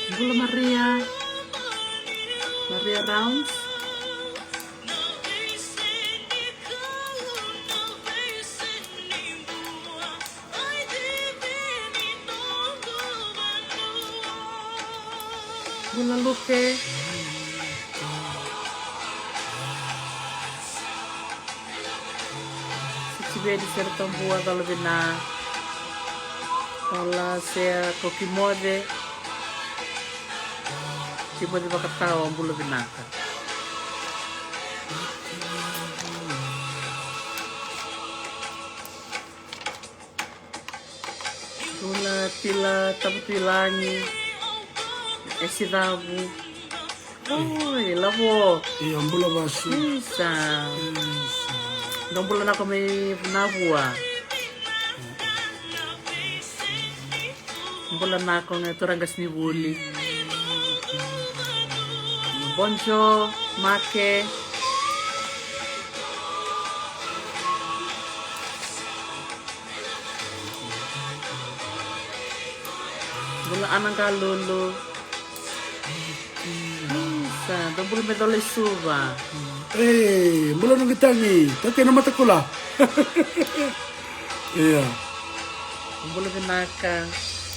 Bula Maria Rounds. Bula Luke. Si vedi ser tambua kalau bina kalau sea kokimode Kimode bakatao ang bula binaka. Bula tila taputilangi esirabu. Oi, lavo. Iya, bula basu. Isa. Dong bula na kami nabua. Bula na ako ng turangas ni Wuli. Bonjo, make. Bula anang kalulu. Isa, dong bula medole suba. Bula nang gitangi. Tapi na mata ko la. Iya. Bula binaka.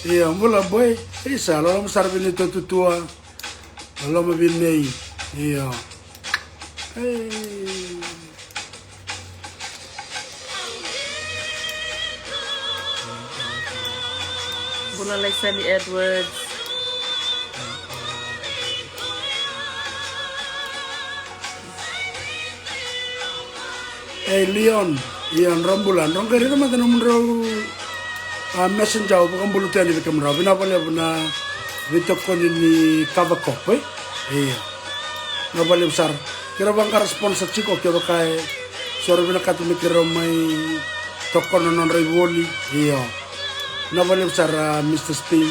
Iya, bula boy. Isa, lo masarap ni tutua. Lo mabinay. Iya. Bula like Sunny Edwards. Leon. Iyan, rambulan. Rong kari naman tanong raw messenger ko kung bulutan ni Bikam raw. Pinapalya po na bitok ko ni Kavakop, eh? Iya. Nabalim sar. Kira bang ka-response sa chiko, kira kay soro binakatumi kira may toko na non Woli. Iya. Nabalim sar Mr. Spin.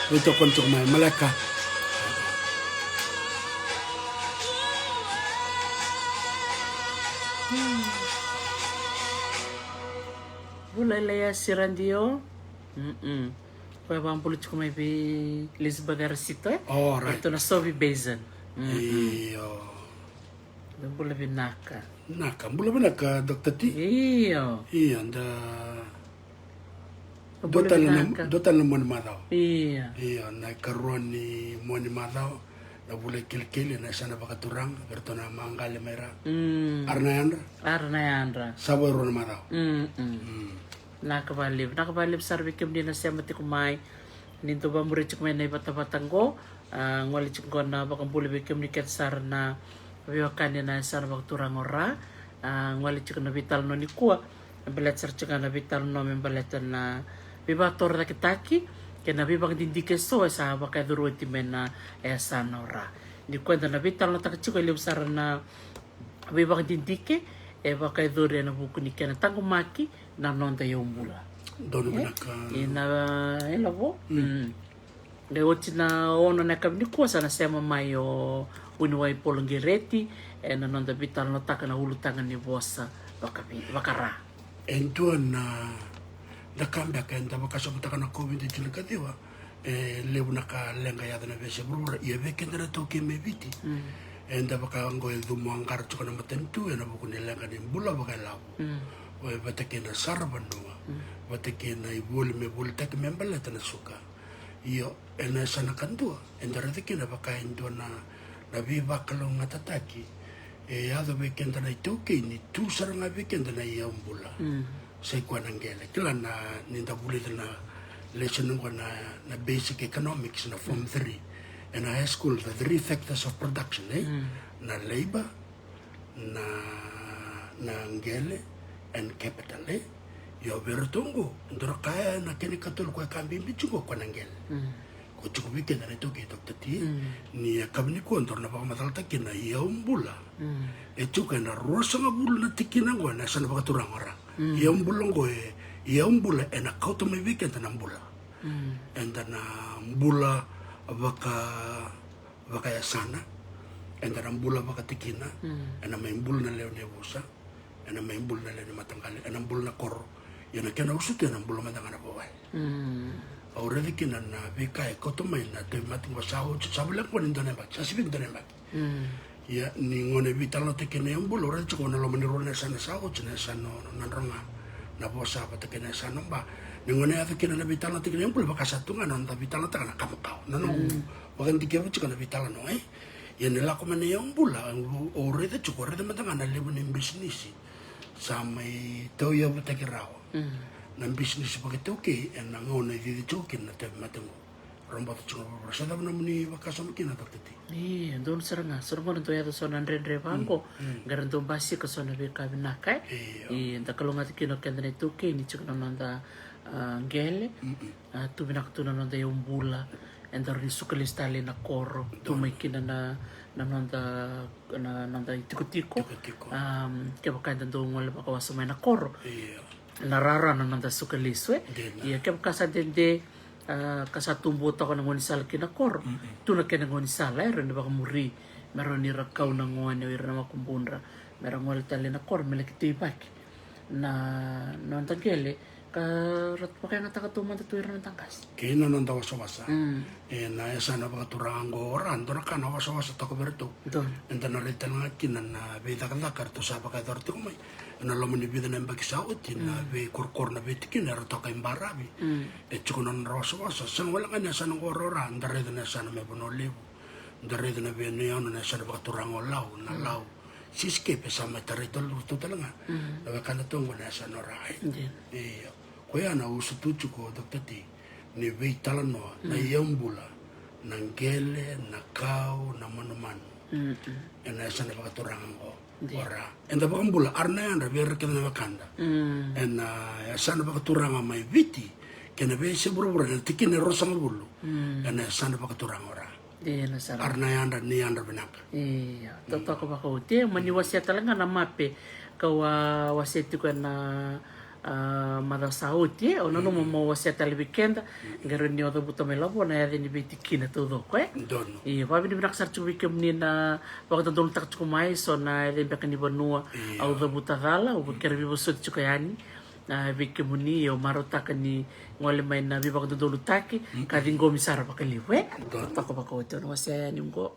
Bitok ko nito may malaka. Bula ilaya sirandio. Kaya bang pulit ko may Lisbaga Recito. Oh, right. Ito na Sobi Basin. Iyo. Dong bula binaka. Naka, bula ba naka, Dr. T? Iyo. Iya, anda... Bula binaka. Dotan na mo ni Madaw. Iya. Iya, naikaroon ni mo ni Madaw. Na bulay kilkili na isa na bakaturang. Pero na maanggali mayra. Arnayandra? Arnayandra. Saboy ro na Madaw. Nakabalib sarbi kim din na siya mati kumay. Ninto ba muri kumay na ibata-batang ko. Ngwali ko na bakang bulib kim ni Ketsar na biwakan na sa bagturang ora. Ngwali ko na vital no ni kuwa. Balet sar na vital no membaletan na bibator na kitaki. Kaya nabibang dindi keso sa bakay duro timen na esa nora. Di kwenta na vital na takachiko ilib sar na bibang dindi ke. Bakay duro na buku ni kena tangumaki na nonta yung bula. Doon ba naka... Ina po. De ochi na ono na kami ni kuwa sana sema mayo unuway polong gireti. Na nonta vital no taka na hulutangan ni bosa bakara. Entuan na... Nakambia ka enda bakasabuta ka na COVID-19 ka diwa. Lewu naka lenga yada na bese brura. Ia vekenda na toke me viti. Enda baka ngoy dumo angkar chuka na matentu. Ena buku ni lenga ni bula baka labu. Oe batake na sarban nua. Batake na ibuli me buli take me mbala na suka. Iyo ena sana kandua. Enda ratake na baka indua na viva kalong ngatataki. Ado vekenda na itoke ni tu saranga vekenda na iya umbula. Say kwa nangela kila na ninda buli na lesson na basic economics na form 3 and high school the three factors of production na labor na ngele and capital yo bertongo ndoro kaya na kene katul kwa kambi bichungo kwa nangela ko chuko weekend na toki Dr. T ni kabni ko ndoro na ba matalta kina ya umbula chuka na rosa ngabulu na tikina ngwa na sana ba turang ora Yambulongo yambula ena kauto me weekend na mbula. Enda na mbula baka ya sana. Enda na mbula baka tikina. Ena may mbula na leo nebusa. Ena may mbula na leo matangkali. Ena mbula na koro. Yana kena usut yana mbula matangana bawal. aurede kina na vika e koto mai na te mati wa sao sabule ko ni done ba sasibin done ba ya ni ngone vitalo te kene umbul ora chiko na lo maniro na sana sao chene sana na ronga na bosa pa te kene sana ba ni ngone ate kene na vitalo te kene umbul ba kasatunga na vitalo ta na kamakao na no wakan dikevu chiko na vitalo no ya ni la ko mane umbul ora te chiko ora te matanga na lebu ni business samai to yo te kirao na business pa ke toke na ngone di toke na te matengo romba te chiko ba sa na muni wakasam kina takti don seranga sermo do ya so nan rendre bango garan do basi ko so na be ka binakai nda kalonga te kino kendene tuke ni chiko nanda ngele tu binak tu nanda yombula enda ri sukalistale na koro tu mai kina na nanda itiko ke bakanda do ngol ba kawaso mai na koro na rara nanda sukaliswe ya ke bakasa dende kasatumbo ta ko ngoni sal kina kor tu na kena ngoni sala ren ba muri meron ni rakau na ngoni ira na makumbundra meron ngol tale na kor melekiti pak na non tangele ka rat pa kaya ngata katuma ta tuira ng tangkas kina nanda wasa na esa na ba turango ran to na kana wasa ta ko berto enta na reta na kina na beda kan karto sa ba ka dorti ko mai na lo mani bida na mbaki sa uti na be korkor na betikin na rato kay mbarabi chiko na rosa sang wala kanya sa nang orora ndare na sa na me bono lebu ndare na be no na sa ba turango law na law siske pe sa matarito luto talaga na kana tongo na sa no rai ko ya na usutu ko doktati ni be talano na yambula na ngele na kau na manumanu na sa na ba turango ora enda bakambula arna anda ber kena makanda ya sana bakaturanga mai viti kena be seburu na tikine rosang bulu ena sana bakaturanga ora na sara arna anda ni anda benaka toto ko bakauti mani wasia talanga na mape kawa waseti ko na mada sauti ono no mo wasia tal weekend garon ni odo buto melabo na ya ni betikina todo ko dono va bini binak sar chu weekend ni na waktu don tak chu mai so na ya bekani banua au do butagala u kerbi bosot chu kayani na weekend ni yo marota kani ngole mai na bi waktu don taki kadingo misara bakali we to ko bako to wasia ni ngo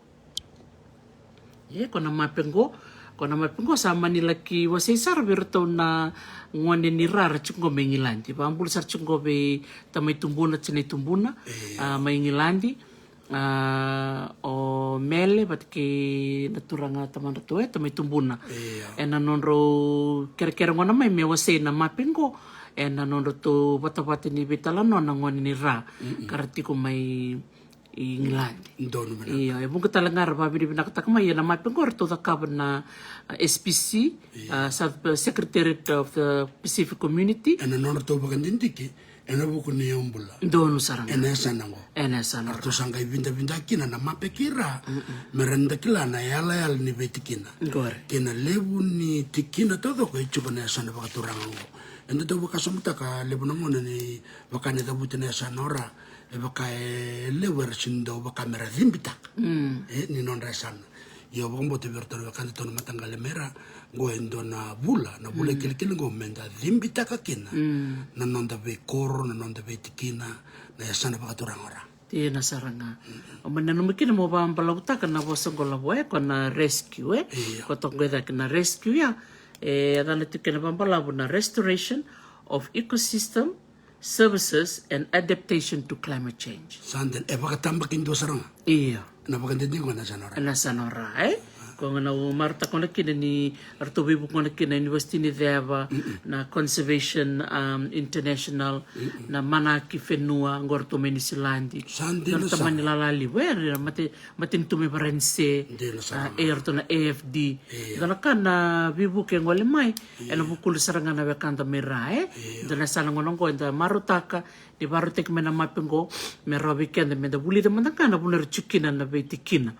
kona mapengo sama ni laki wasai sar berto na ngone ni rara chungo mengilandi pambul sar chungo be tamai tumbuna chene tumbuna mengilandi o mele batki naturanga tamanda toe tamai tumbuna ena nonro kere ngona mai me wasai na mapengo ena nonro to bata ni betalano na ngone ni ra karatiko mai England. Iya, ya mungkin talangar babi di binakata kama ya nama pengor to the na SPC, Secretariat of the Pacific Community. Ena nona to bagan dindiki, ena buku ni yombula. Donu sarang. Ena sanango. Arto sangka binda kina na mape kira, merenda kila na yala ni betikina. Gore. Kina lebu ni tikina todo ko ichuba na sana bakaturango. Enda to bakasamuta ka lebu na mona ni bakane tabuti na sanora. Baka lewer sindo baka mera zimbita ni non resan yo bombo te verto baka to matanga le mera go endo na bula kile go menda zimbita ka kina na non da be koro na non da be tikina na yasana baka turangora na saranga manano mikina mo ba ambalauta kana bosongo la boe kona rescue ko tongeda kana rescue ya adana tikena bambalabu na restoration of ecosystem services and adaptation to climate change. Sanden, baka tambakin do sarang. Iya. Napakandindi ko na sanora. Na sanora, Kung na marta ko na kina ni Artubibu ko na kina University ni Deva na Conservation International na Manaki Fenua ngorto Menisilandi. Sanden na sa. Manila lali wer matin tumi parense to na AFD. Dana ka na bibu ke ngole mai ena bukul saranga na bekanta merae. Dana sana ngonong ko enda marutaka di barutek mena mapengo merabi kende menda buli de mandaka na buner chukina na betikina.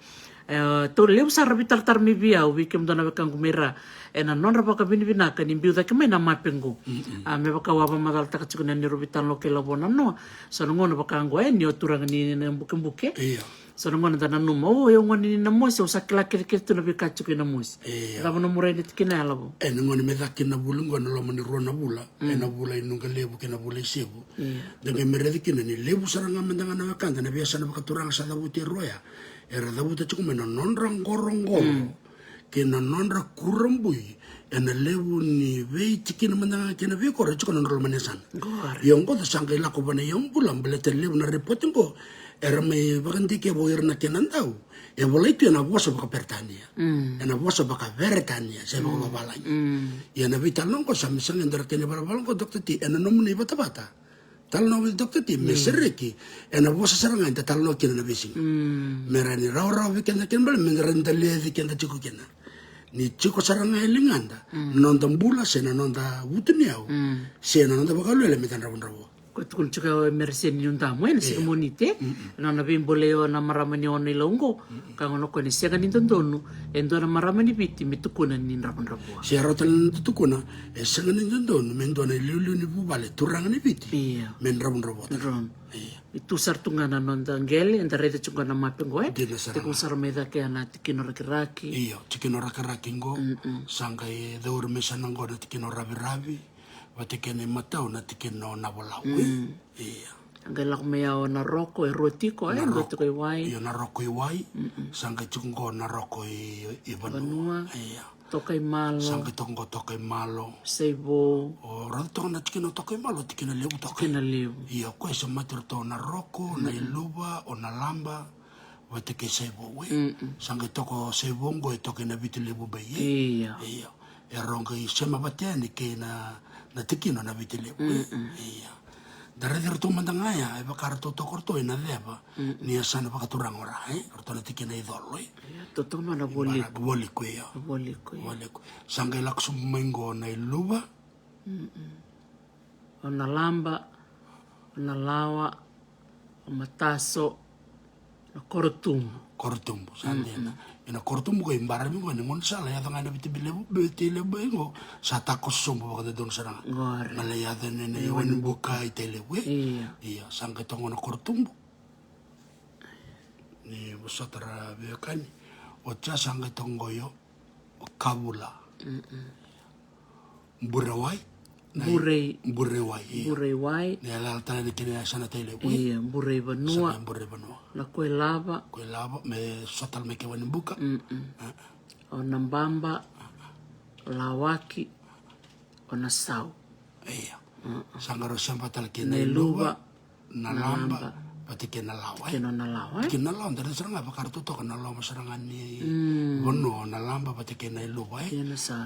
to leu sara vitar mi via wi kem dona kangu mera ena non rapa ka bini bina ka ni biuda ke mena mapengo me baka wa madal ta ka ni rubitan lo ke la bona no so ngono baka ngo ni oturang ni buke Iya. so ngono dana no mo yo ngoni na mo so sakla ke tu na bika chuku na mus la bona murai ni tikina la bo Ngoni me dakina bulu ngona lo mani rona bula ena bula inunga lebu kena bula sebu dengan meredi kina ni lebu saranga mendanga na wakanda na biasa na bakaturanga sa dabuti roya era dabuti chuku mena nonrang gorongoro kena nonra kurambui ena lebu ni vei tikina mendanga kena vei kore chuku nonrol manesan yongo to sangkai lako bana yung bulam belete lebu na repotin ko era me baganti ke boyer na kenandau e bola itu ena bosa baka pertania ena bosa baka vertania se baka babalanya ya na vital non ko samsang endar kene balabalong ko dokter ti ena nomuni bata tal no dokter ti mesereki ena bosa saranga enta tal no kene na bising merani raw weekend ken bal menranda lezi ken ta chiku kena ni chiku saranga elinganda non tambula se na non da wutniau se na non da baka lele metan rawo kun chuka mersen ni unta mo si komunite na bimbole na maramani on ilongo kangono ko ni sega ni tondonu endo na maramani biti mitukuna ni rapon rapo si arotan tukuna e sega ni tondonu mendona lulu ni bubale turanga ni biti men rapon rapo ron itu sartungana non dangel enda rede chuka na mapengo te kun sarmeda ke ana tikino rakiraki iyo tikino rakiraki ngo sanga e dor mesana ngo tikino rabi Watikene matau na tikino na walawi. Iya. Angela kumea o na roko e rotiko rotiko i wai. Iyo na roko i wai. Sanga chungo na roko i Vanua. Iya. Toka i malo. Sanga tongo toka i malo. Seibo. O rato na tikino toka i malo tikina lebu toka. Tikina lebu. Iya koe sa matur to na roko, na iluba o na lamba. Watike seibo we. Sanga toko seibo ngo e toka na biti lebu bai. Iya. Iya. E ronga i sema bateni ke na tikino na vitile iya dare der tu mandangaya e bakar to korto na deba ni asana bakaturang ora orto na tikina idolo to mana boli ko ya boli ko sanga laksum mengo na iluba ona lamba ona lawa o mataso na kortum sandena ina kortum ko imbara mi ngone ngon sala ya tanga na bitile bengo sa ta ko sombo ba don saranga mala ya dene ne wen buka itele we iya sanga tongo na kortum ni busatra be kani o cha sanga tongo yo o kabula burawai burewai ne ala tana de kene sana tele we iya burevanua na koe lava me sotal me ke wan buka o nambamba lawaki o na sau iya sangaro samba tal ke na luba na lamba pati ke na lawa ke na lawa ndere seranga bakar to na lawa seranga ni wono na lamba pati ke na luba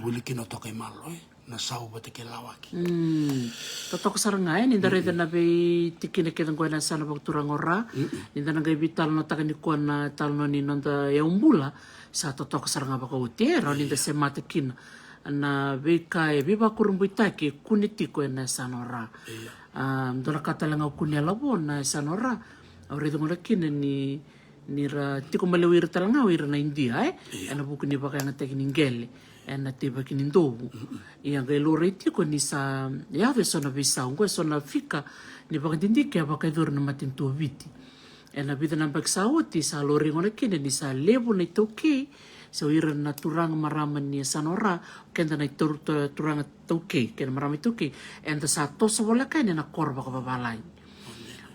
wuli ke no to ke malo na sau pati ke lawaki totok saranga ni dare na be tikine ke ngona sana bakturang ora ni dana ga vital no takani ko na tal no ni nonda ya umbula sa totok saranga baka utera ni de semate kin na be kai be bakurumbu itaki kunitiko na sanora dona katalanga kunia labo na sanora ore ngona kin ni ra tiko malewir talanga wir na India ana buku ni baka ngatek ningele ena tiba kini ndobu ia ga loreti ko ni sa ya ve sona visa ngo sona fika ni baka tindike baka dur na matinto viti ena vida na baksa oti sa lori ngone kene ni sa lebu na toke so ira na turang maraman ni sanora kenda na turang toke kena marami toke enda sa toso wala kane na korba ka babalai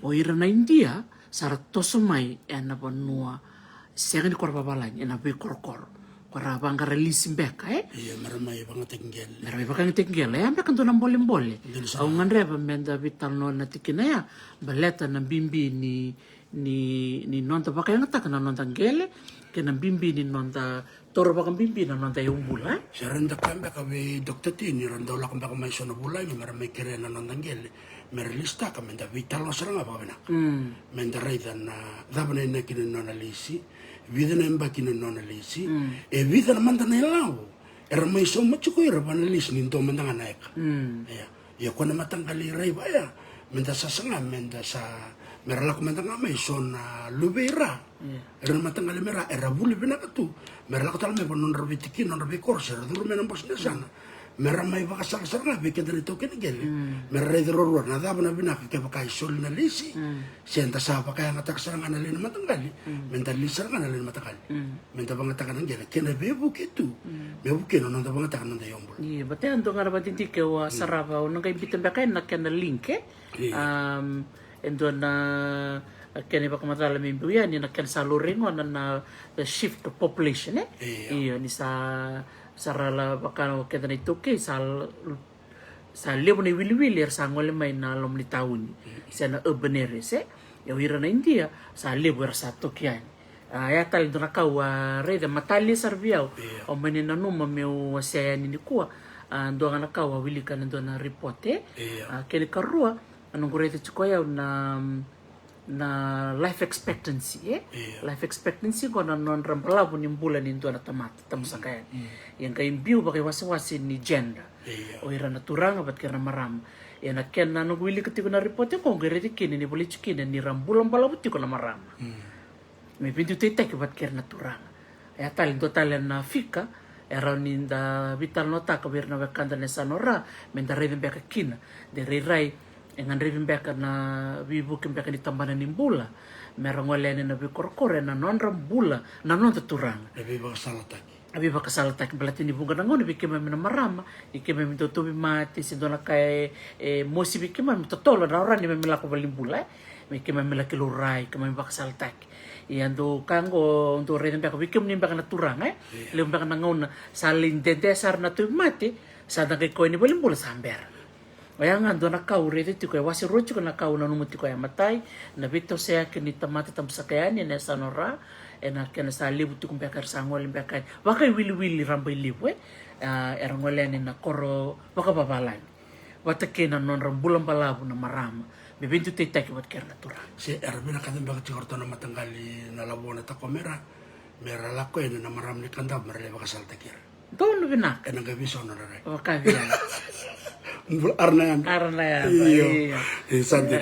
o ira na India sara toso mai ena Vanua sega ni korba babalai ena be korkor para bangga release back iya maramai banget tenggel ambe kan tunang boleh au ngandre benda vital no na tikina ya baleta na bimbi ni nonta pakai ngata kana nonta ngele kena bimbi ni nonta toro bakang bimbi na nonta yumbula saranda kamba ka be dokter tini randa ulah kamba ka mai sono bulai ni maramai kere na nonta ngele merlista ka menda vital no saranga ba bena menda raida na dabana na kina nona lisi vida na mbaki na nona lisi e vida na manda na lao era mai so machuko era bana lisi ni to manda na eka ya kona matangkali rai ba ya menda sa sanga menda sa mera la kumandanga mai sona lubeira era matanga le mera era vuli bina tu mera la kotala me bonon rabitiki non rabikor sera duru mena bosna sana mera mai baka sala sala be kedre to ken gele mera re dro na da bana bina ke baka sol na lisi senta sa baka nga taksanga na le matangali mental lisa nga na le matangali menta banga takana gele ken be bukitu me bukeno non da banga takana da yombol iya bate ando ngara batiti ke wa sarava o ngai bitan baka na ken link endo na kene baka matala mimbu ya ni na ken saluringo na the shift of population iya ni sarala baka kena itu ke sa lebu ni wili sa ngole mai na lom ni tauni sa na urban areas ya wira na India sa lebu sa tokian ya tal dona kawa re de matali serviao o menina numa meu saya ni kuwa ndo ngana kawa wili kana ndo na report kene karua anongurete chikoya na life expectancy life expectancy kona non rampalabu ni mbula ni ndo na tamata tamusakayan yang kay biu bakay wasi ni gender o ira naturanga bat kira maram ya na ken na wili ketiko na report ko ngerete kini ni boli chikini ni rambulang palabu tiko na maram me pintu tete ke bat kira naturanga ya talin total na fika era ninda vital nota ka birna wakanda ne sanora menda reden beka kina de rirai engan reden beka na wibu kembeka di tambana nimbula merangolene na bikorkore na non rambula na non tuturang lebih salataki abi baka salatak belati ni bunga nangon bikema mina marama ikema mito tubi mati sidona kai mosi bikema mito tolo na orang ni memela ko balimbula bikema mela kilurai kema baka salatak iando kango untuk reden baka bikem ni baka naturang lem baka nangon salin desar na tubi mati sada kai ko ni balimbula samber Wayangan do na kau rede tiko wasi rocho na kau na numuti ko matai na bito sea ke ni tamata tamsakayani na sanora ena kena sa libu tu kumpekar sangol limpekai wakai wili rambai libu era ngolene na koro waka babalai watake na non rambulan balabu na marama bebintu tetaki wat ker natura se era bina kadang baka tikorto na matangali na labona ta komera mera lako ena na maram ni kanda merle baka saltakir dono binak ena gabi sono re wakabi Arnayan. Iya. Sante.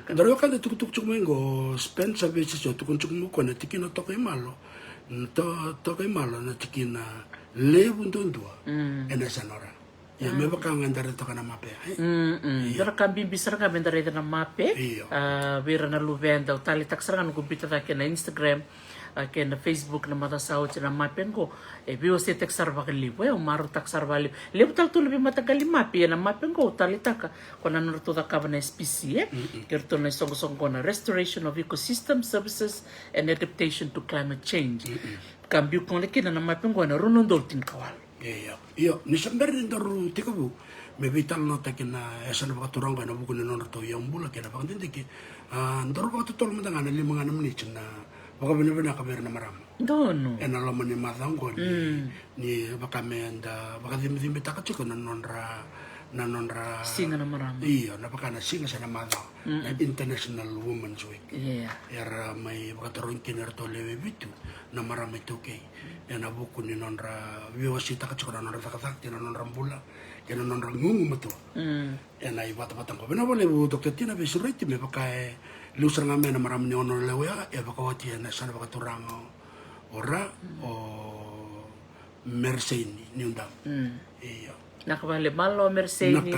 Daro kan tuk mengo spend sabe chicho tukun mo ko na tikina to kay malo. To kay malo na tikina lebu ndondua. Ena sanora. Ya me baka ngandare to kana mape. Dara kambi bisara ka bendare na mape. Bira na luvenda utali taksara kan kumpita ta na Instagram. Ke na Facebook na mata sao na mapen ko bio se taksar ba kalibo umaru taksar bali lebu tal tu lebih mata kali mapi na mapen ko talitaka kona norto ta ka na specie kerto na song ko na restoration of ecosystem services and adaptation to climate change cambio ko na mapen ko na runon doltin kawal iyo ni samber ndor tikabu me vital nota que na esa no baturanga na buku no norto yambula ke na bakante ki ndor ba tutol mandanga na 5 minutes na baka bina kamer na maram. Dono. Ena lo mani matango ni baka menda baka dimbi takachiko na nonra singa na maram. Iyo na baka na singa sa na mata International Women's Week. Era may baka taron kiner to lewe bitu na maram ito kay. Ena buku ni nonra wiwasi takachiko na nonra takakti na nonra mbula kena nonra ngungu mato. Ena ibata-batang ko. Bina wale bu Dr. Tina besuriti me baka lusar ngamen na maram ni ono lewe ya baka wati na sana baka turango ora o merseni ni undam iyo nakabale malo merseni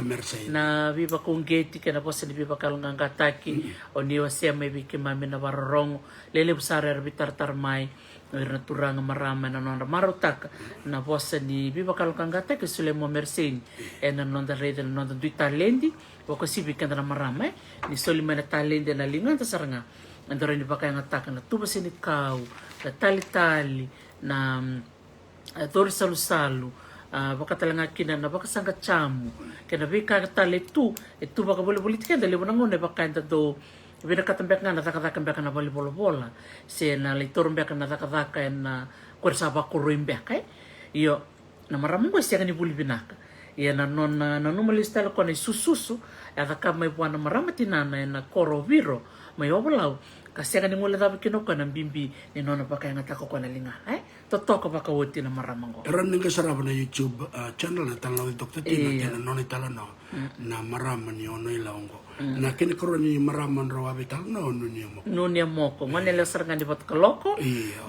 na viva kung geti kana posa ni viva kalungang kataki o niwa siya may bikimami na warorong lele busara erbitar tarmay na turang marama na non marutak na posa ni viva kalungang kataki sule mo merseni na non da rede na non da dui talendi wako sibi kanda na marama ni soli mana talendi na lingan ta saranga andoro ni baka yang ataka na tuba sini kau na tali na tori salu baka talanga kina na baka sangka chamu kena bika tali tu itu baka boleh tikan dali bonangon baka enta do bina katambek nga nataka baka na bali bola se na litor baka na taka na kursa baka ruimbek iyo na marama ko siya ni buli binaka iya na non na numalista ko na sususu ata ka may buwan na marama tinana na koroviro may obalau kasi nga ni mula dapat kinoko ng bimbi ni nona pa kaya nga tako ko na linga Totoko baka wuti na maramango. Eran ninga sarap na YouTube channel na tala ni Dr. Tina kena noni tala no na maraman ni ono ilaongo. Na kini koro ni maraman rawabi tala no nunia mo. Nunia moko. Ngone le sarangan di bot kaloko.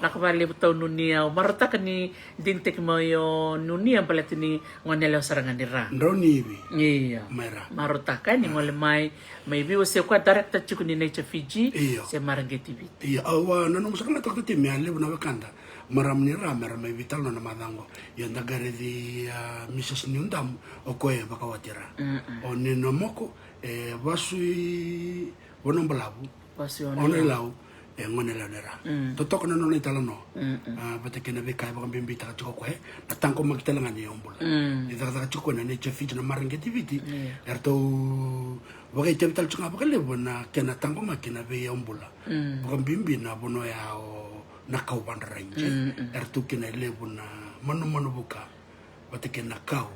Nakabali butaw nunia. Marata ka ni dintek mo yo nunia balat ni ngone le sarangan di ra. Ndoni ibi. Iya. Mera. Marata ka ni ngole mai biwa se kwa director chuku ni Nature Fiji. Se marangeti bit. Iya. Awa nanong sakala Dr. Tina ale na wakanda. Maram ni ra mera mai vital no na madango. Yanda gare di Mrs. Nyundam o koe bakawatira. O ni no moko wasui wono balabu. Wasui ono lau ngone la nera. Totok na no ni tala no. Bata kena be kai bakam bimbita ka choko koe. Natangko magtala ngani ombula. Ida ka choko na ni chefit na marangeti erto wakai temtal chunga bakale bona kena tangko makina be ombula. Bakam bimbi na bono ya nakau bandarange ertu kena lebu na manu buka bate kena kau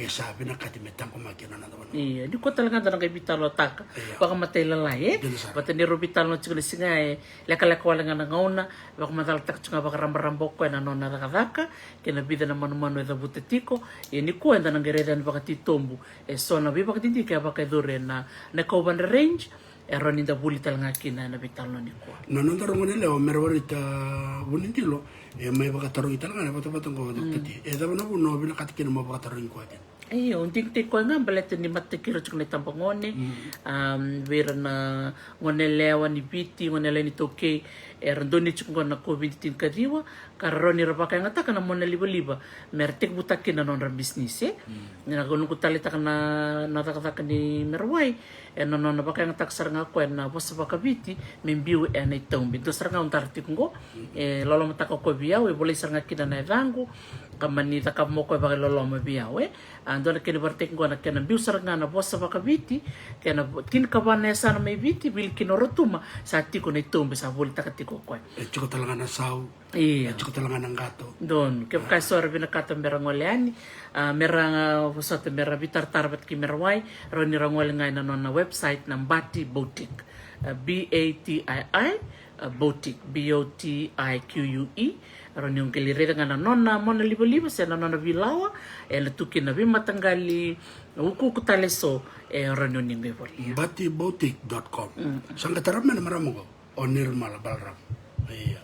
sabi na kati metangko makina na dawan. Iya, di ko talaga na kay bitalo taka. Baka matay lalay bate ni robitalo chukuli singa leka wala nga ngauna baka mataltak chunga baka rambarambok ko na nona nakadaka kena bida na manu eda butetiko ni ko enda nang geredan baka titombu so na baka tindika baka dure na kau bandarange eron inda buli talanga kina na bitalo ni ko. Nonon tarong nila o merwarita bunintilo may baka tarong italanga na patapatong ko dokti. Daw na buno binakatikin mo baka tarong ko atin. Ayo, unting ko nga balat ni matikiro chuk ni tampangone. Vera na ngone lewa ni biti ngone le ni toke doni chuk na COVID-19 kadiwa karoni rabaka nga taka na mona liba mertek butakin na non ra business na gonu kutali taka na taka ni merwai non baka nga taksar nga ko na bosa baka biti membiu na itombi to saranga untarti ngo lolo mataka ko biaw boleh saranga kina na evangu kamani taka mo ko baka lolo mabiaw andona kini bartek ngo na kena biu saranga na bosa baka biti kena tin kabana sana may biti bil kinorotuma sa tiko na itombi sa boleh taka tiko ko Cukup talaga na saw. Iya. Cukup talaga ng gato. Don, kaya kasor binakata merang waleani, merang pusat merang bitar tarbat ki merway, roni rangwal ngay na na website ng Bati Boutique, BATII Boutique, BOTIQUE, roni yung kilirita nga na nona mona libo sa na nona bilawa, latukin na bimatanggali uku kutaleso, roni yung ngibori. Batiboutique.com. Saan katarap na maramo ko? O nirmal balram.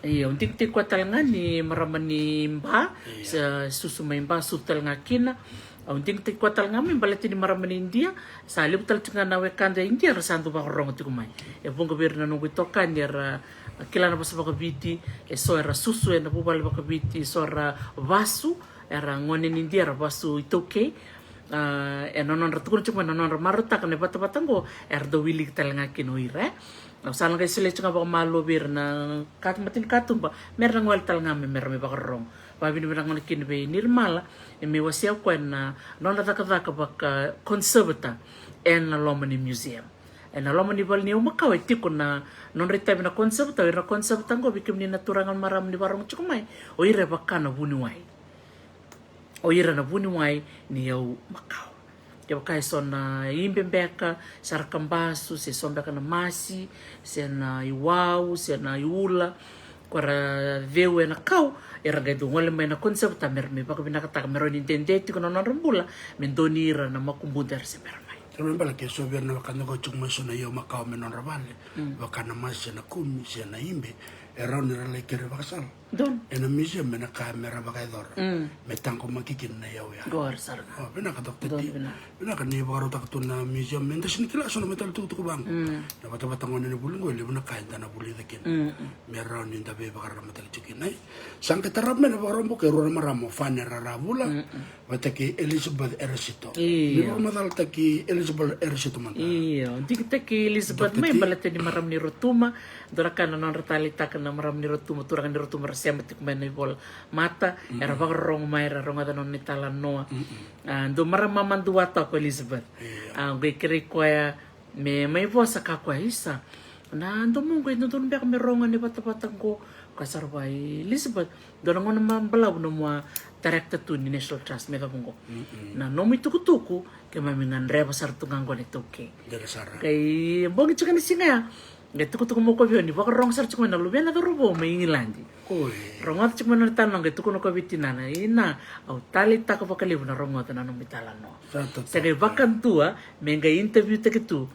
Iya, unting ko talaga ni maraman ni mba sa susumay mba sutal nga kina. Unting ko talaga may balati ni maraman ni India sa alip tal nga nawe kanda India rasando ba korong ti kumay. Pung gabir na nung itokan era kila na basa bakabiti so era susu na bubal bakabiti so era vasu era ngone ni India era vasu itoke. Non ratukur cuma non maruta kan bata-batang go do wili talaga kinoire. Salang kay sila nga baka malubir na katmatin katumba merang wal talaga merang may bakarong pabi ni merang kinbe nirmala may wasiyaw ko na non nataka baka conservata en na Lomani Museum en na Lomani bal ni umakaw tiko na non retabi na conservata ngo bikim ni naturangan maram ni barong chukumay o ire baka na bunuway o ire na bunuway ni yaw makaw. Kaya kaya son na imbembeka sarakambasu se son beka na masi se na iwau se na iula para vewe na kau era gaido ngole mai na konsep ta merme baka binakata meron intendeti kono na rambula mendonira na makumbuder se mermai. Tapi bala ke so na wakanda ko chukma so na yo makao menon rabale wakana masi na kumi se na imbe era ni rale kere bakasal. Don. Ena museum mena kamera bakai dor. Metang ko makikin na yaw ya. Gor sar. Oh, bina ka dokter ti. Bina ka ni baro tak na museum menda sini kila so na metal tu bang. Na bata ngone ni bulung go le bina kain na buli dakin. Mera ni tabe bakar metal cikin nai. Sang ketarap mena baro mo ke ro maramo fanera rabula. Bata ki Elizabeth Ersito. Ni baro madal taki Elizabeth Ersito man. Iya, dikita ki Elizabeth mai balate ni maram ni rotuma. Dorakan na retalita kana maram ni rotuma turangan ni rotuma siamati kumene bol mata era bagrong maira ronga da non itala noa do marama mandua ta ko Elizabeth ge kiri ko me mai vosa ka ko isa na ndo mo go ndo be ka me ronga ni bata-batang ko kasar bai Elizabeth do ngon mambalaw no mo director tu ni National Trust me ka ko na no mi tuku ke mamingan reba sar tungang ko nito ke kay bongi chukan singa Gitu kutu mo ko bioni baka rong sar cuma na lubian na rubo may ingilandi. Oi. Rongot cuma na tanong gitu kuno ko bitinana ina au tali ta ko pakali na rongot na no mitalano. Santo. Sege bakan tua menga interview te gitu.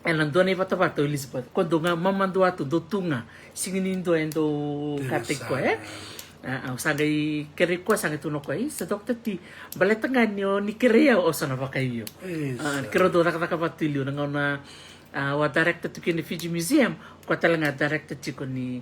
Elang dona ivata vato Elizabeth. Quando nga mamando ato do tunga singinindo endo kateko au sangai kere ko sangai tuno ko sa dokter ti baleta nganyo ni kere o sana vakaio. Kero do taka patilio nga wa director to the Fiji Museum ko talanga director tiko ni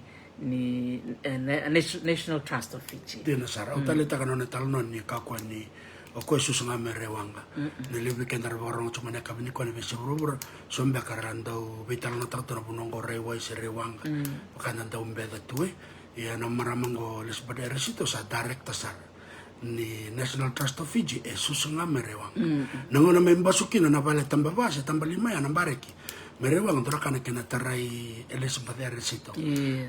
National Trust of Fiji. Dina sara utalita kanone talno ni kakwa ni o ko susunga merewanga ne lebi kendar borong cuma ne kabini ko ne besurubur sombe karando vitalno takto bunongo rewa rewanga kana da umbeda tuwe ya no maramango lesbade resito sa director sar ni National Trust of Fiji susunga merewanga nangona membasukina na vale tamba base tamba lima ya nambareki merewang torakana kena tarai Elizabeth resito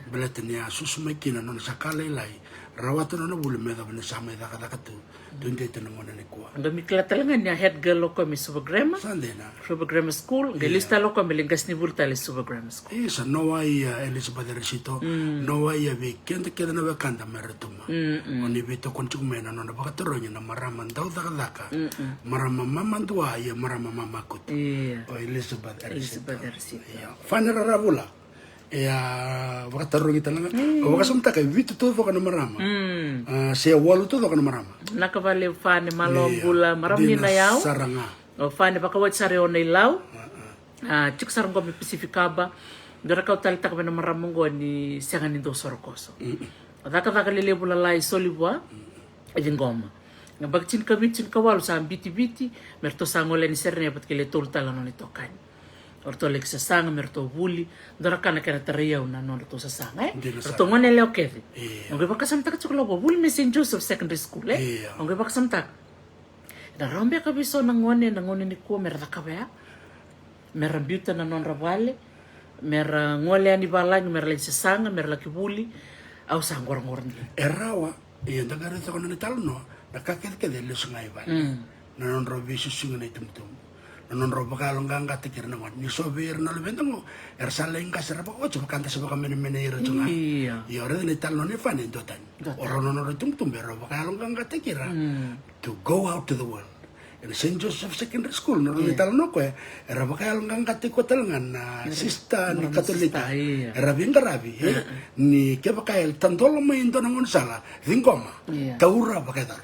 beletenia susumekina non sakale lai rawatu no bulu meda bene sama da kada katu dunde tenangona ne kwa ndo mikla talanga ni head girl loko mi super grammar sandena super grammar school ngelista loko melingas ni bulta le super grammar school isa no ai Elizabeth resito no ai be kende kede na bekanda meretuma oni bito kontu mena no na bakatoronya na marama ndau daka marama mama ndua ya marama mama kutu o Elizabeth resito fanera rabula ya bakataro kita nga o bakasumta kay vitu to kana marama se walu to kana marama nakavale fane malombula marami na yao saranga o fane bakawat sare on ilaw chik sarang ko pacificaba dora ka tal tak na maramongo ni sangani do sorokoso daka lele bula lai solibwa ngoma ngabagchin kabitsin kawalu sa biti merto sangole ni serne pat kele tol talano ni tokani orto leksa sanga merto buli dora kana taria una non to sanga orto ngone leo keve onge bakasam tak chuklo bo buli St. Joseph Secondary School onge bakasam tak da rombe ka biso nangone ni ko merda ka ba merambuta na non ravale mer ngole ani balang mer leksa sanga mer la kibuli au sangor ngorni erawa ndagare to kono ni talno nakaket ke de lesungai ba na non robi susunga ni tumtum non roba kalong ganga tikir na ni sobir na lebentango ersaleng ka serapa o chupa kanta seba kamene mene ira chunga ya ora ni tal no ni fane dotan ora no tum roba kalong ganga tikira to go out to the world in St. Joseph Secondary School no ni tal no ko era ba kalong ganga tiko talangan na sista ni katolika era bingarabi ni ke ba kael tantolo mo indo nangon sala vingoma taura ba kadar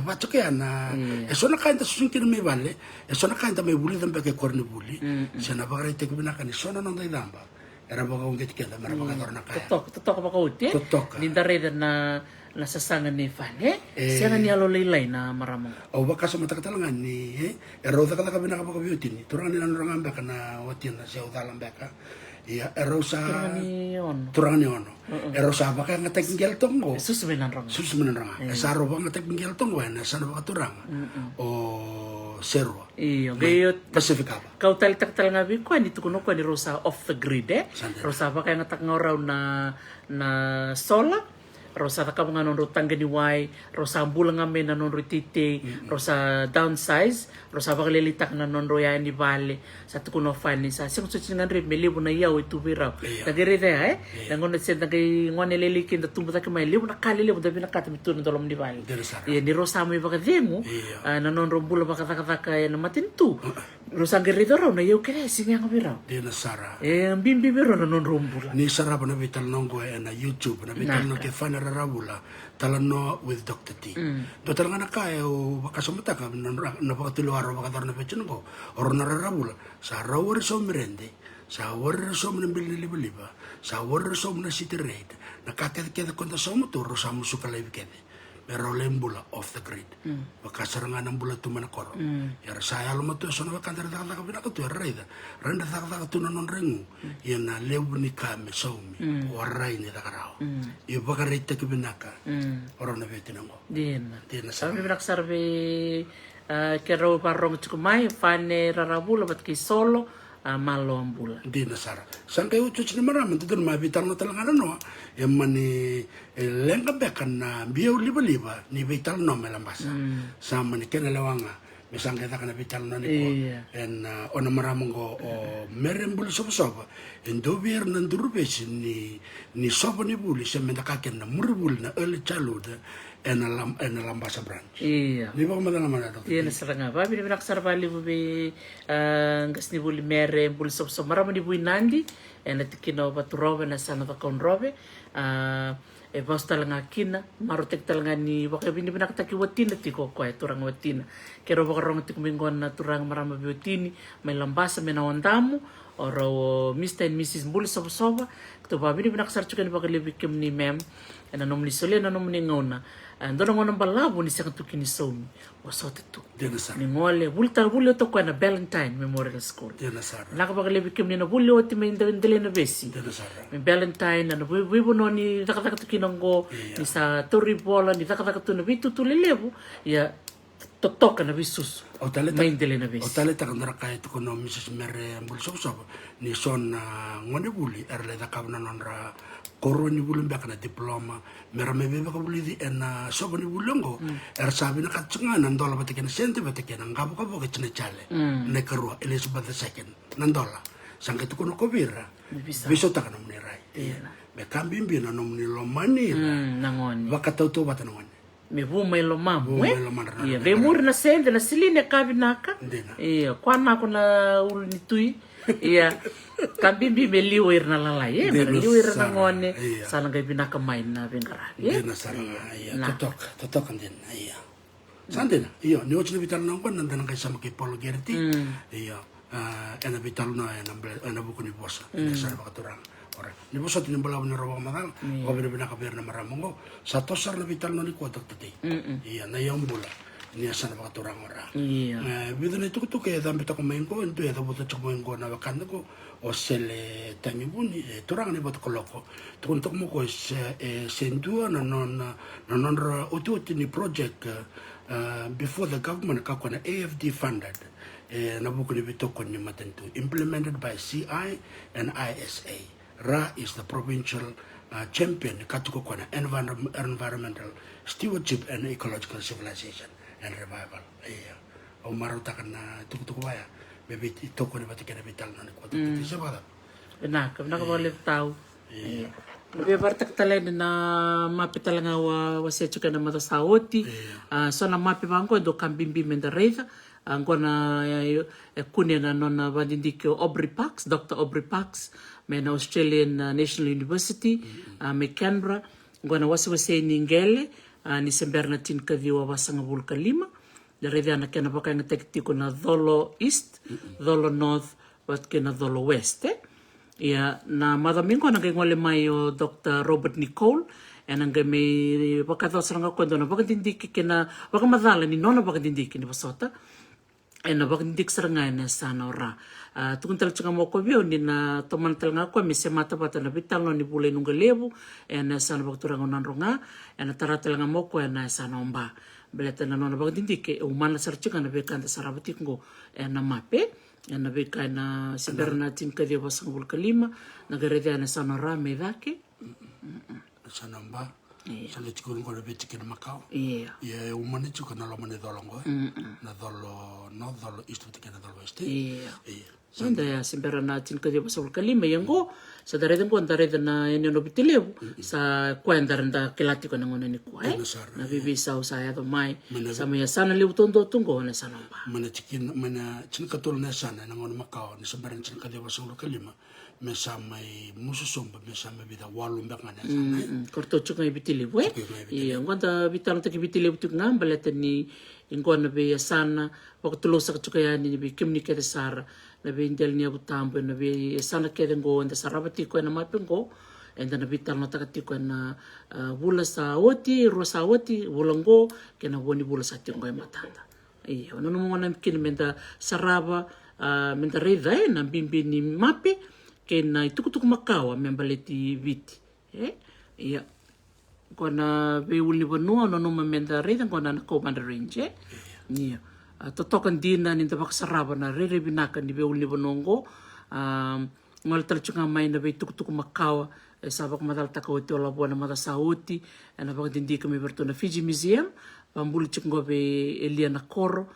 ba to ke ana eso na kanta susunkin me vale eso na kanta me buli dambe ke korni buli sana ba rete ke bina kan eso na non dai damba era ba ko nget ke da mara ba kadar na ka totok ba ko uti ni dare na sasanga ni fane siya ni alo laylay na maramong o baka sa matakatalanga ni ero da ka bina ka ba beauty ni turang ni nanurang amba kana watin na siya udalang beka ya ero sa turang ni ono ero sa baka nga tekngel tongo susmenan rang sa ro ba nga tekngel tongo na sa ba turang o serwa iyo gayot pacificaba kau tal nga bi ko ni tukuno ko ni rosa off the grid rosa baka nga tak ngauraw na sola rosa taka mga non rutang ganiway rosa bulang ngamen na non rutite rosa downsize rosa bakalilitak na non roya ni vale sa tukuno fani sa sing sucingan rin melibo na yaw itu biraw nagiri de nangon set nagay ngone lelikin da tumbuta ka may libo nakalilibo da binakata mitun dolom ni vale ni rosa mo bakademo na non rombula bakataka na matintu rosa ngiri raw na yaw kaya singang biraw dina sara bimbi biro na non rombula ni sara pa na vital nongo na YouTube na vital no ke fana rabula talano with Dr. T. Do talanga na kaya o bakasumata ka na pakatulo araw bakadar na pechon ko or nararabula sa rawar so merende sa war so mbil liba sa war so na city rate nakaked konta so motor sa musuka live kede pero lembula off the grid bakasaranga ng bula tumanakoro yar saya lumato so na bakandar da ka binaka to rida randa da to non rengu yan na lebu ni kame so mi warai ni da karao yo bakarita ke binaka oro na vetinango din sa binak sarve kero parong chukumai fane rarabula bat ki solo malo ambula di nasara sangkay ucho ni maraman tudun mabitar no talang ano mani lenga bekan na biyaw liba ni vital no melambasa sama ni kenalawanga me sanga ta kana vital na ni ko en ona maramongo o merembul soba en dovier na ndurubes ni soba ni buli se menda ka ken na murbul na early childhood en lambasa branch ni ba madala mana do na saranga ba bi nak sarvali bu be ngas ni buli merembul soba maramani bu nandi en tikino baturove na sana ta konrove e vos talanga kina maro tek talanga ni waka bini bina kata ki watina tiko ko e turang watina kero waka ronga tiko mingon na turang marama biotini may lambasa may nawandamu oro Mr. and Mrs. Mbuli soba kto ba bini bina kasar chukan baka lebikim ni mem na nom ni sole na nom ni ngona ndona ngona balabo ni saka tukini somi wasote tu ni ngole bulta bulle to ko na Valentine Memorial School na ka baka lebikim ni na bulle oti may ndele na besi ni Valentine na wibo no ni taka tukinongo ni sa tori bola ni taka tu na bitu tulelebu ya totoka na bisus may ndele na besi o tale taka ndara kaya tuko no Mrs. Mere Mbuli soba ni son ngone buli erle da kabna nonra koroni bulu mbaka na diploma mera mebe ka bulu di en soba ni bulongo sabi na katsunga nandola batike na sente batike na ngabu ka boke chine chale ne karua Elizabeth II nandola sangke tuko no kobira biso taka na mnirai me kambimbi na no mnilo mani nangoni bakatauto batanongoni me vuma ilo mamu ve muri na sente na siline kabinaka kwa nako na ulnitui kambimbi me liwir na lalai liwir na ngone sana ngai binaka main na bengara na sana totok andin sandena ni ocho vital na ngwan ndan ngai sama ke polo gerti ena vital na ena buku ni bosa sana bakaturang ora ni bosa tin balaw ni robo madal ko binaka ber na maramongo sa tosar na vital no ni ko tati na yombula ni asana bakaturang ora bidone tukutuke dambe to komengo ento ya boto chomengo na bakanda ko o sele tangibuni turang ni boto koloko tukun tok mo ko sendua non ututi ni project before the government ka kona AFD funded na buku ni bitoko ni matentu implemented by CI and ISA. Ra is the provincial champion katuko kona environmental stewardship and ecological civilization and revival. O marutakan na tukutuko baya bebe toko ni batikena vital na ko tukuti sabada. Na boleh tahu. Lebih bartak talen na mapi talanga wa sechuka na mata saoti so na mapi bango do kambimbi mendareza angona kunia na nona vandindike Aubrey Parks, Dr. Aubrey Parks na Australian National University me Canberra ngona wase ni ngele ni semberna tin kaviwa wasanga vulka lima dareve ana kena baka ngatekitiko na Dholo East, Dholo North, wat kena Dholo West na madhamingo na ngole mai o Dr. Robert Nicole ngai me bakatosranga ko ndona bakatindiki kena bakamadhala ni nona bakatindiki ni basota na bakandik saranga na sana ora tukun tal chunga mo ko bio ni na toman tal nga ko me se mata bata na bital no ni bule nunga lebu na sana bakturanga nanronga na taratal nga mo ko na sana omba beleta na nona bakatindiki umana sarchunga na bekanta sarabati ngo na mape na beka na siberna tin kadia basang bulka lima na garedia na sana ora me dake sana omba sana chikun ko beti kin makao umane chuka na lomane dolongo na dolo no dolo istu tikena dolo este sanda ya siberna tin kadia basang bulka lima yango sa dareden ko dareden na eno bitelebu sa kwendaranda kilati ko ngone ni ko na bibi sa usaya to mai sa me sana liu tondo tungo na sana ba mana chin katol na sana na ngone makao ni siberan chin kadia basang bulka lima me sa mai musu somba me sa me vida walum bak ngane sana korto chuka bitelebu ngonda bitalo te bitelebu tuk ngamba letani ingona be sana waktu lo sa chuka ya ni bi kimni ke sara na be indel ni abutambo na be sana ke ngo nda sarabati ko na mapengo enda na bital na takati ko na bula sa oti rosa oti bulango ke na boni bula sa tingo matanda no mo na kin menda saraba menda reda na bimbi ni mape ke na itukutuk makawa membaleti viti ko na be uli bonua no menda reda ko na ko manda range totokan dina ni tabak saraba na re binaka ni be uli bonongo ngol talchunga mai na be tuk makawa sabak madal takawti ola bona mada sauti na bak dindi kami berto na Fiji Museum pambuli chungo be Eliana Koro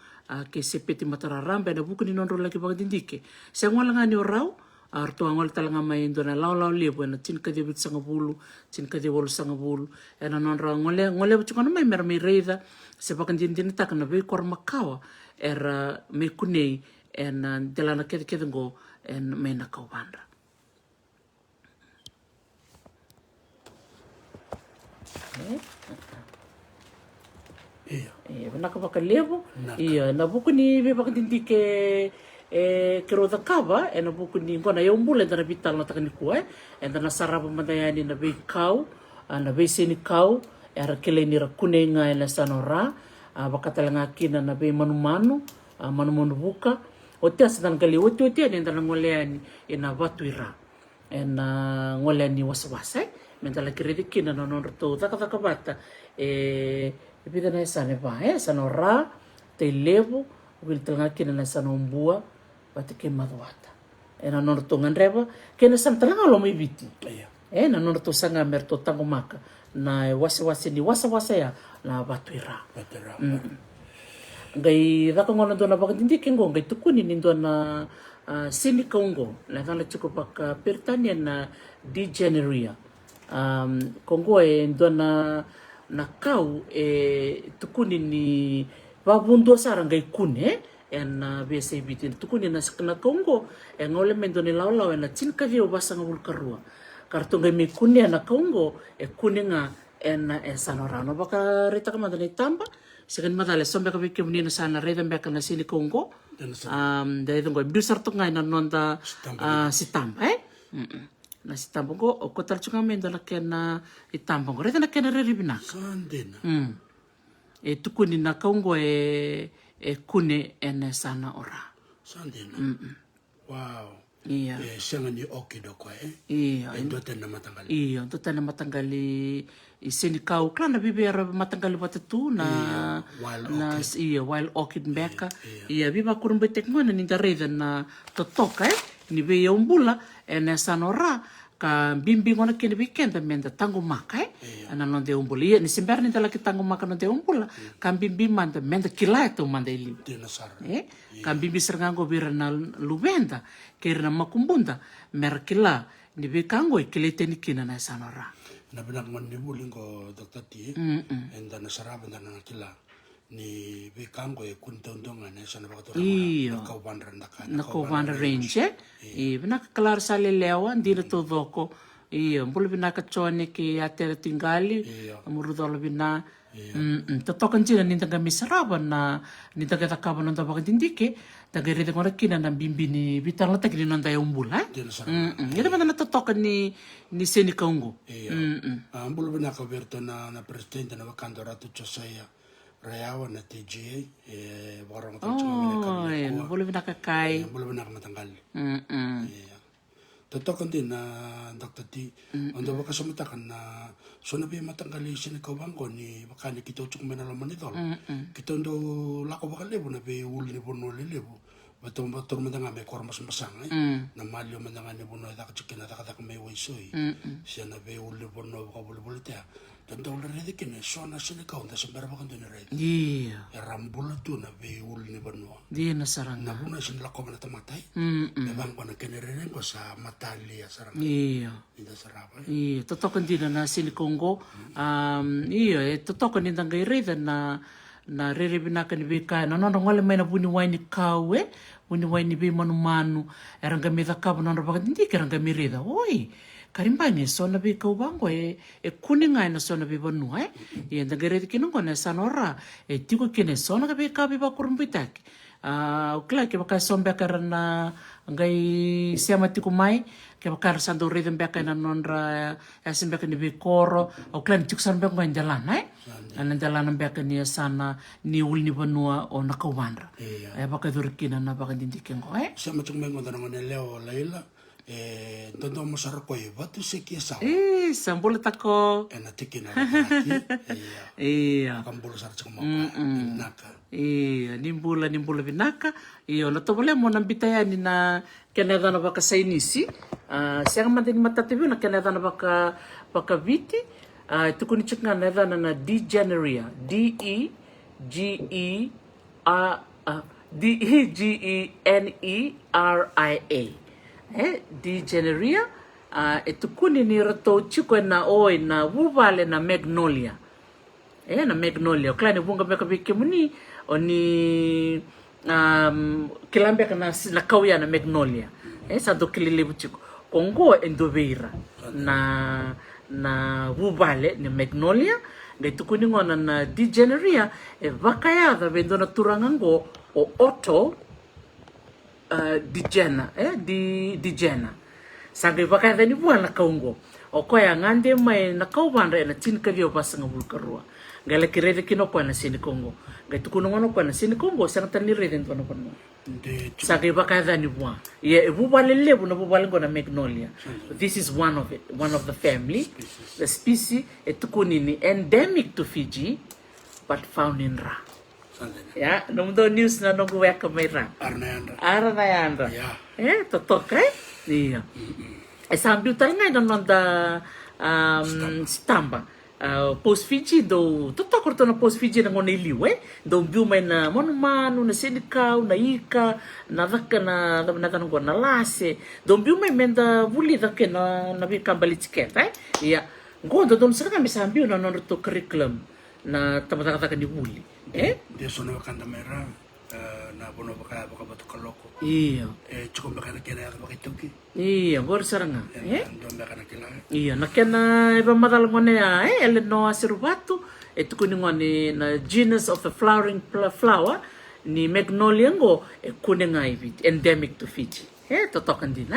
ke sepeti matararamba na buku ni nonro lagi bakadindike se ngwalanga ni orau arto angol talanga mai ndona lao lebo na tin ka debit sanga bulu tin ka debol sanga bulu ena nonro ngole buchukana mai mer mi reida se bakandindine takana be kor makawa era me kunei en delana kede ngo en me na kaubandra. Iya, naka baka levo. Iya, na buku ni be baka dinti ke roda kaba, na buku ni ngona yo mbule na bital na takani kuai, na saraba mandayani na be kau, na be sini kau, era kele ni rakune nga na sanora, baka talanga kina na be manu buka. O te asan kali o te ni na ngoleani ina watuira. Na ngoleani wasawasa, mentala kiredi kina na nonto taka bata Epida na sana vai, sana ra, te levo, wil tanga kina na sana umbua, bate ke maduata. Na nono tongan reba, ke na sana tanga lo mai biti. Na nono to sanga merto tango maka, na wase ni wasa ya, na batuira. Ngai raka ngona dona baka tindi kengo, ngai tukuni ni dona sini Kongo, la kala chuko baka pertania na degeneria. Kongo dona na kau tukuni ni babundu sara ngai kune en bese bitin tukuni na Kongo ngole mendo ni laula na tinka vio basanga bulkarua kartu ngai me kune na Kongo kune nga en sanorano baka rita ka madani tamba sekan madale sombe ka bikim ni na sana reda mbeka na sini Kongo dai ngo bisar to ngai na nonda sitamba na sitambo o kotal chunga mendo na kena itambo reta na kena reribina Sandena tukuni na Kongo kune ene sana ora Sandena wow iya senga ni okido ko iya ndo tena matangali iya ndo tena matangali iseni kau klana bibera matangali batatu na wild orchid mbeka iya biba kurumbe tekmona ni dareda na totoka ni be yombula ene sanora ka bimbi ngona kene weekend menda tango maka ana non de umbula ia ni simber ni dala ki tango maka non de umbula ka bimbi manda menda kila to manda ili ka bimbi sergango bira na lubenda kerna makumbunda mer kila ni be kango kile teni kina na sanora na bilang man ni bulingo Dr. T enda na saraba na kila ni bekango kuntondonga na sana bakatora na kaubandra na kaubandra range bina kalar sale lewa ndina to doko mbulu bina ka chone ki atere tingali amurudolo bina totokan jina ninta ga misaraba na ninta ga takaba nonda baka dindike taga rede ngora kina na bimbi ni bitar la takini nonda umbula ida bana totokan ni seni Kongo mbulu bina ka berto na presidente na wakando ratu chosaya Rayawa na TGA warang no boleh binakakai boleh binak matanggal totokan din na Dr. T ando baka sumatakan na so na bi matanggali sini Kaubangko ni bakani kita ucuk menalaman ito kita ando lako baka lebo na bi uli ni bono lebo bato matanga may kormas masang na malyo mandanga ni bono ita kachikin na takatak may waisoy siya na bi uli bono baka buli-bulita tanda ular redi kene so na sini kau nda sembara bakan dona redi iya rambula tu na be ul ni banua dia na sarang na buna sin lako na tamatai bang kona kene reden ko sa matali ya sarang iya ida sarapa iya totokan din na sini Kongo iya totokan din tanggai reda na rere binakan be ka na ngole mai na buni wai ni kau buni wai ni be manu eranga me da kaba na bakan ndi keranga me reda oi karimbani sona bi Kaubangko kuninga na sona bi banua e ndagere kinu kona sanora tiko kine sona ka bi ba kurumbitaki ukla ke baka sombe karana ngai siama tiko mai ke baka sando rhythm baka na nonra asimbe ni bi koro ukla tiko san baka ngai jalan ana jalan baka ni sana ni ulni banua o na Kaubandra baka durkina na baka dindikengo sama tung mengo na ngone leo laila tondo masarap ko batu sekia sa sambol tako na tikina raki iya kambol sar chuma naka nimbula binaka na to bole mo nambitaya ni na keneda na baka sainisi siang mandini matatibi na keneda na baka viti tukuni chikna neda na degeneria DEGENERATIA Degeneria. Degeneria. Ito kunin ni rato chiko na oi na wuvale na magnolia. Na magnolia. Klani bunga beka biki muni o ni kilambeka na kauya na magnolia. Sa do kililibu chiko. Kongo endoveira na wuvale ni magnolia. Ito kunin ngona na degeneria vakayada vendo na turangango o auto digena. Sangay vakayada ni buwan na kaungo. O kaya ngande may nakawanda na tinikagyo basa nga bulkarua. Gala kirede kinokwa na sinikongo. Gay tukunong kwa na sinikongo sang tanirede nito na pano. Sangay vakayada ni buwan. Bubali lebu na bubali ko na magnolia. This is one of it, one of the family. The species tukunini endemic to Fiji but found in Ra. Ya, nung do news na nung guweka may Ra. Aranayandra. Totok Iya. Sambil talangay naman da stamba. Post Fiji do totok ko na post Fiji na ngone liwe. Do biumay na manu na sinikaw na ika na daka na tanong ko na lase. Do biumay menda buli dake na bikambali tiketa. Iya. Ngondo don sa kami sambil na to curriculum na tamataka ni buli. Dia sono kanda mera na bono baka batu kaloko. Iya. Cukup baka na kena baka tuki. Iya, gor saranga. Don baka na kila. Iya, nakena iba madal ngone ya, eleno asirubatu, kuning ngone na genus of the flowering flower ni magnolia ngo kuning ivy endemic to Fiji. Totokan din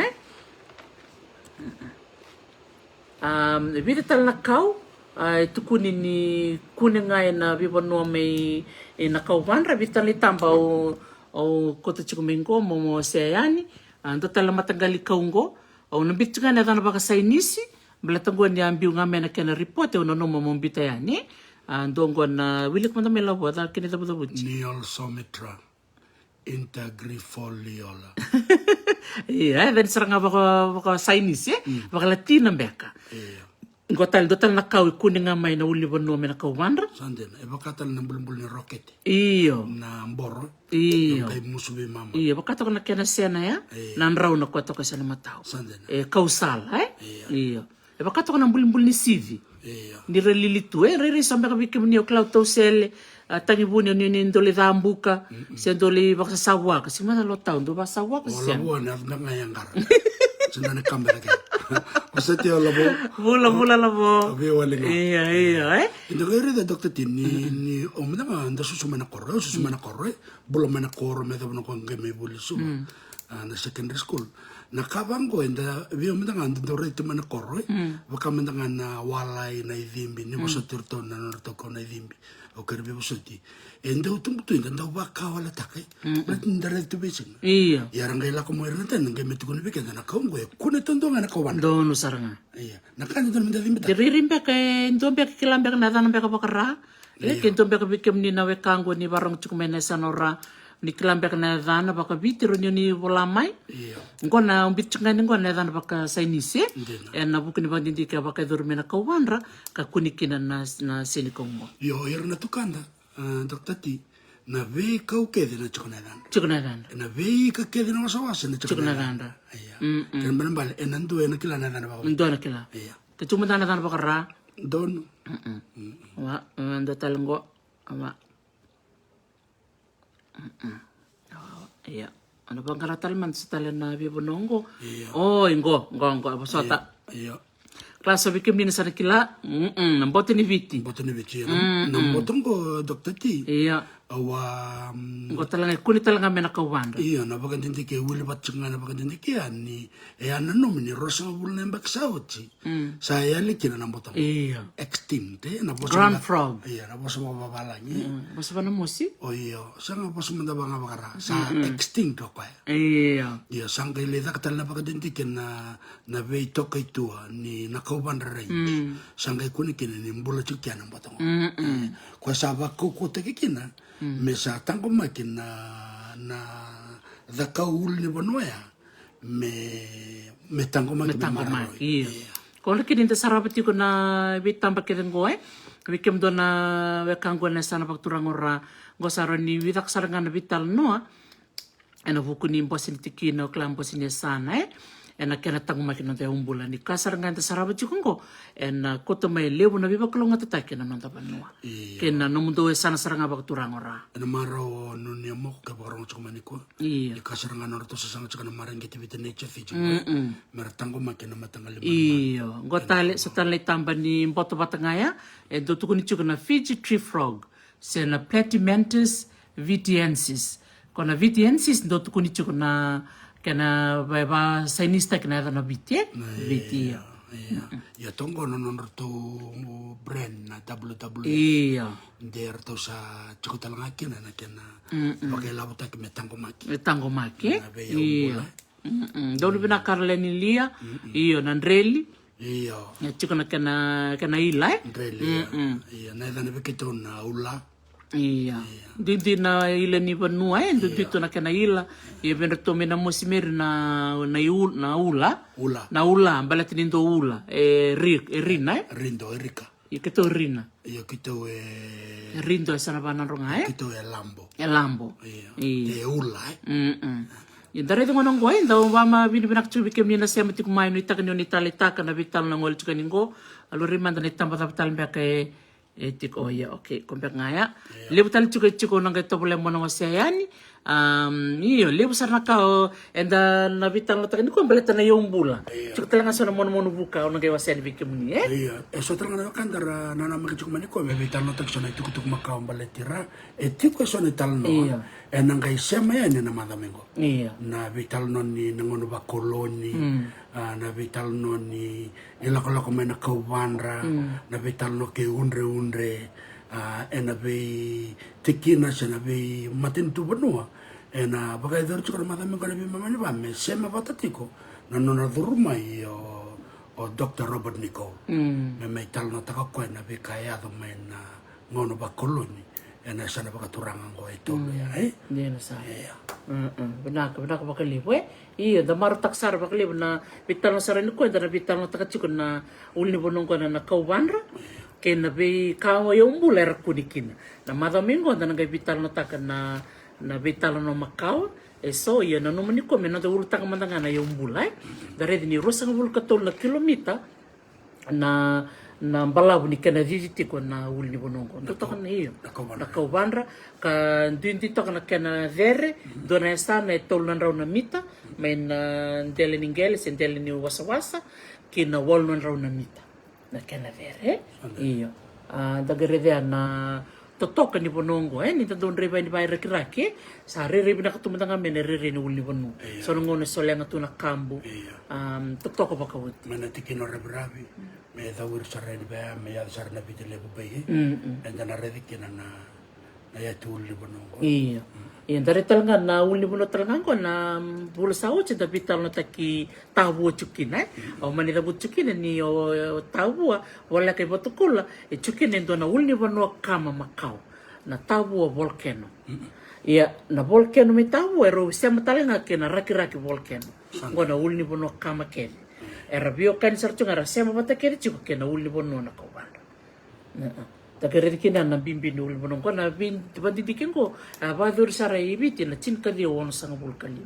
Vidital na kau ito kunin ni kuning na bibono may nakauwanra vital ni tamba o kota chikumingo mo sayani ando tala matagali kaungo o nabitsuga na dana baka sainisi balatango ni ambiu ngame na kena report o nono mo mbita yani ando na wilik mo na mela wada kinita budabuchi Neosomitra integrifoliola. Iya, dan serang baka sainisi baka latina beka. Dotal na kau kuning may na uli bono may nakawandra. Sanden, bakatal na bulbul ni rocket. Iyo. Na mboro. Iyo. Kay musubi mama. Iyo, bakato na kena sena ya. Nanraw na kwato ka sa namatao. Sanden. Kausal, Iyo. Bakato na bulbul ni CV. Iyo. Ni relilitu, rere sambe ka bikim ni o cloud tosele. Tangi buni ni ndole dambuka. Se ndole baka sawa kasi mana lo taon do ba sawa kasi. Wala buwan na ngayanggar. Sunda ni kamera kay. Usati labo. Bula labo. Abi wala nga. Iya. Ito kaya rin Dr. Tin ni omna nga anda susumana korre, bula mana korre me daw ko ngame buli suma. Na secondary school. Nakabang ko enda bi omna nga anda rin mana korre. Baka manda nga na walay na idimbi ni bosa tirto na norto ko na idimbi. O karbi bosoti. Enda utumbuto enda baka wala takay. Ndare to besing. Iya. Yarang gila ko mo rin tan ngame tukun bi kenda nakaunggo kuna tondo nga nakawan. Dono saranga. Iya. Nakano tan menda dimbi. Diririmbe kay ndombe kilambe na dana be ka bakara. Kintombe ka bikem ni nawe kango ni barong chukumene sanora. Ni kilambe na dana baka bitiro ni volamay. Iya. Ngona umbitchangani ngona dana baka sainise. Na bukuni bandindi ka baka dorme na kawanra ka kunikina na sinikongo. Yo na tukanda. Dr. T. Na ve kau kede na chukunadan. Na ve ka kede na wasawasa na chukunadan. Iya. Kan banambal enandu ena kila na dana baka. Ndo na kila. Iya. Kachuma dana bakara. Don. Wa ndo talanggo. Wa. Iya. Ano bang karatalman sa talan na bibonongo? Iya. Oh, ingo. Abasota. Iya. Klasa bikim din sa nakila. Namboto ni Viti. Boto ni Viti. Nambotong ko Dr. T. Iya. Awa. Ngo talaga kuni talaga may nakawanda. Iya, napakantindi kay wili batsunga napakantindi kaya ni ni Rosa Mabula na baksaoti. Saya likina nambotong. Iya. Extinte. Grand frog. Iya, naposa mababalanya. Basta ba na mo si? Oh iya, sanga pas mandabang bakara sa extinct ko ya. Iya. Iya, sanga ilida katal na pakadintikin na veito kay tua ni nakauban range. Sanga ikunikin ni mbula chukyan ang batong. Kwa sabak ko tekikina, mesa tangko makin na dakaul ni Bonoya me tangko makin Iya. Kalau kini nda sarapati ko na bitamba kiren ko Wikem dona wekango na sana pagturangora gosaro ni witak sarangana vital noa. Ena vuku ni mbosin tikino klambo sine sana ena kena tangu makina te umbula ni kasaranga te saraba chikungo ena koto mai lebu na biba kolonga tatake na nonta banua kena no mundo sana saranga pagturangora ena maro no ni mo ke borong chukmani ko ni kasaranga no to sasanga chukana marangi te vite nature feature mer tangu makina matanga le iyo ngotale satale tamba ni mboto batangaya do tukuni chukana Fiji tree frog sena Platymantus vitiensis kona vitiensis do tukuni chukana kena ba sainista kena na vitie ya tongo no to brand na WW iya der to sa chukutalanga kena na kena bagai labuta ke metango maki iya do bina Karleni lia iyo nandreli iya ya chukana kena ila ndreli iya na dana beketo na ula iya didi na ila ni banua dito na kena ila ia bener to mena mosimeri na ula balati nindo ula rina rindo erika ia keto rina ia kito rindo sana bana ronga kito lambo iya ula ia dare de ngono ngoi ndo wama bini binak chubi kem ni na sema tiku mai no itaka ni itali taka na vital na ngol chuka ningo alu rimanda ni tamba vital mbaka etik ya oke kompek ngaya lebu tali chuko nang to boleh mono sayani iyo lebu sarna ka enda na vital na takani ko beleta na yombula chuko tala nga mono buka nang wasani bikemuni iya eso tala nga kandara nana maki chuko maniko me vital no taksona tuk makao baletira etiko sona tal no enang kai sema ya ni na madamengo iya na vital no ni ngono ba koloni na vital no ni ilako mena kaubanra na vital no ke unre ena be tekina sana be matin tu benua ena bagai dar chukar madamengo na be mamani ba me sema batatiko na nona duruma o Dr. Robert Nicole me vital no takako na be kaya do mena ngono ba koloni ena sana bakaturangan ko ito dia na sa benak bakalibu iya da maru taksar bakalibu na vital na sarani ko da vital na takachiko na ulni bonong ko na kaubanra kena be kawa yombula rakunikin na madamingo da nga vital na taka na vital no makao so iya na numani ko mena da urutang mandanga na yombula dare ni rosang bul katol na kilomita na balabu ni kena jiti ko na ulni bonongo to kan hiyo na kaubanra ka ndindi to kana kena vere dona esa na tolna rauna mita men ndele ningele sendele ni wasa kina wolno rauna mita na kena vere hiyo da gerede na totoka ni bonongo ni don reba ni bayra kirake sa rere bina katumanga men rere ni ulni bonongo so ngone solenga tuna kambu totoka bakawuti mana tikino rabrabi me da wir sarani ba me ya sarna bitele bu bayi enda na redi kina na ya tulli bonongo iya dare talanga na ulni bono talanga ko na bula sao che da bital na taki tabu chukina o mani da chukina ni o tabu wala kai botukula chukina ndo na ulni bono kama makao na tabu volcano ia na volcano me tabu ero sema talanga ke na raki volcano ngona ulni bono kama ke era bio cancer chunga ra sema bata ke chuko ke na ulni bono na kaubanda ta kere kina na bimbi no ulni bono ko na bin tibandi dikengo abadur sara ibiti na cinka di on sanga volcano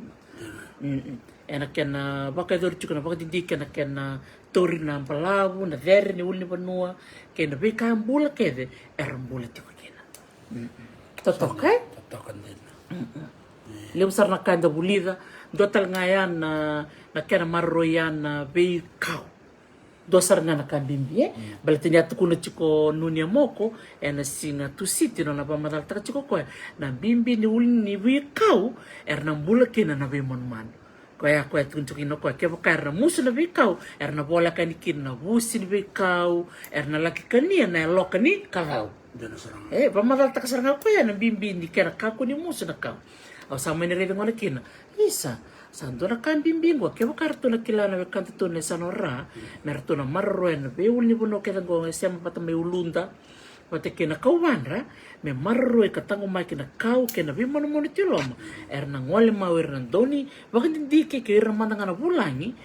ena kena baka dur chuko na baka dikena kena tori na palabu na vere ni ulni bono ke na be kambula kede era mbula tiko kena totokai leu sarna kanda bulida dotal ngayan na kena marroyan be kau dosar ngana kambimbi balatini atukuna chiko nunia moko ena singa tusiti no na pamadal taka chiko ko na bimbi ni ulni be kau erna mbula kena na be monman ko ya ko tuntukino ko ke bokar musu na be kau erna bola kanikin na busi ni be kau erna lakikani na lokani kau pamadal taka saranga ko ya na bimbi ni kena kako ni musu na kau au sama ni rede ngona kina isa santo na kan bimbingo ke kartu na kila na kan tu ne sanora merto na marroen be ulni bono ke ngo sema pata me ulunda pata kina kaubanra me marroe katango mai kina kau kena be mono tiloma erna ngole mau erna doni bakan dike ke erna mandanga na bulangi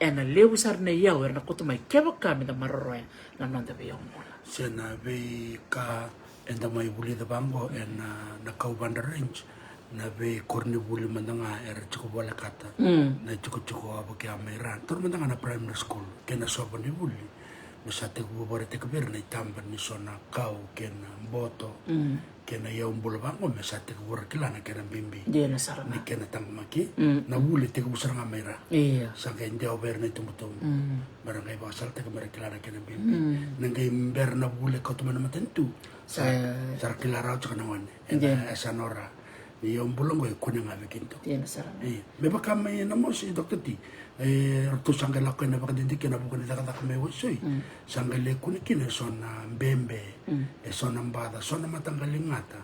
na leu sar na yau na kutu mai keva kami da maroroya na nonda be yombula sena be ka enda mai buli da bango na Kaubanda Range na be korni buli mandanga chuko bola kata na chuko abo ke amairan tor mandanga na primary school kena soba ni buli masate ko bore te kabir na tamba ni sona kau kena boto kena ya umbul bango masate ko bore kilana kena bimbi dia na sarana ni kena tangmaki na buli te ko busaranga maira iya sanga india over na tumutum barangay basal te ko bore kilana kena bimbi nangay mber na buli ko tumana matentu sa kilara cho kana wan esa nora ni umbulongo e kuninga bekinto dia na sarana me baka mai na mo si doktor ti tu sanga la kena baka dindiki na bukan daka daka me wosoi sanga le kunikine sona mbembe sona mbada sona matangalingata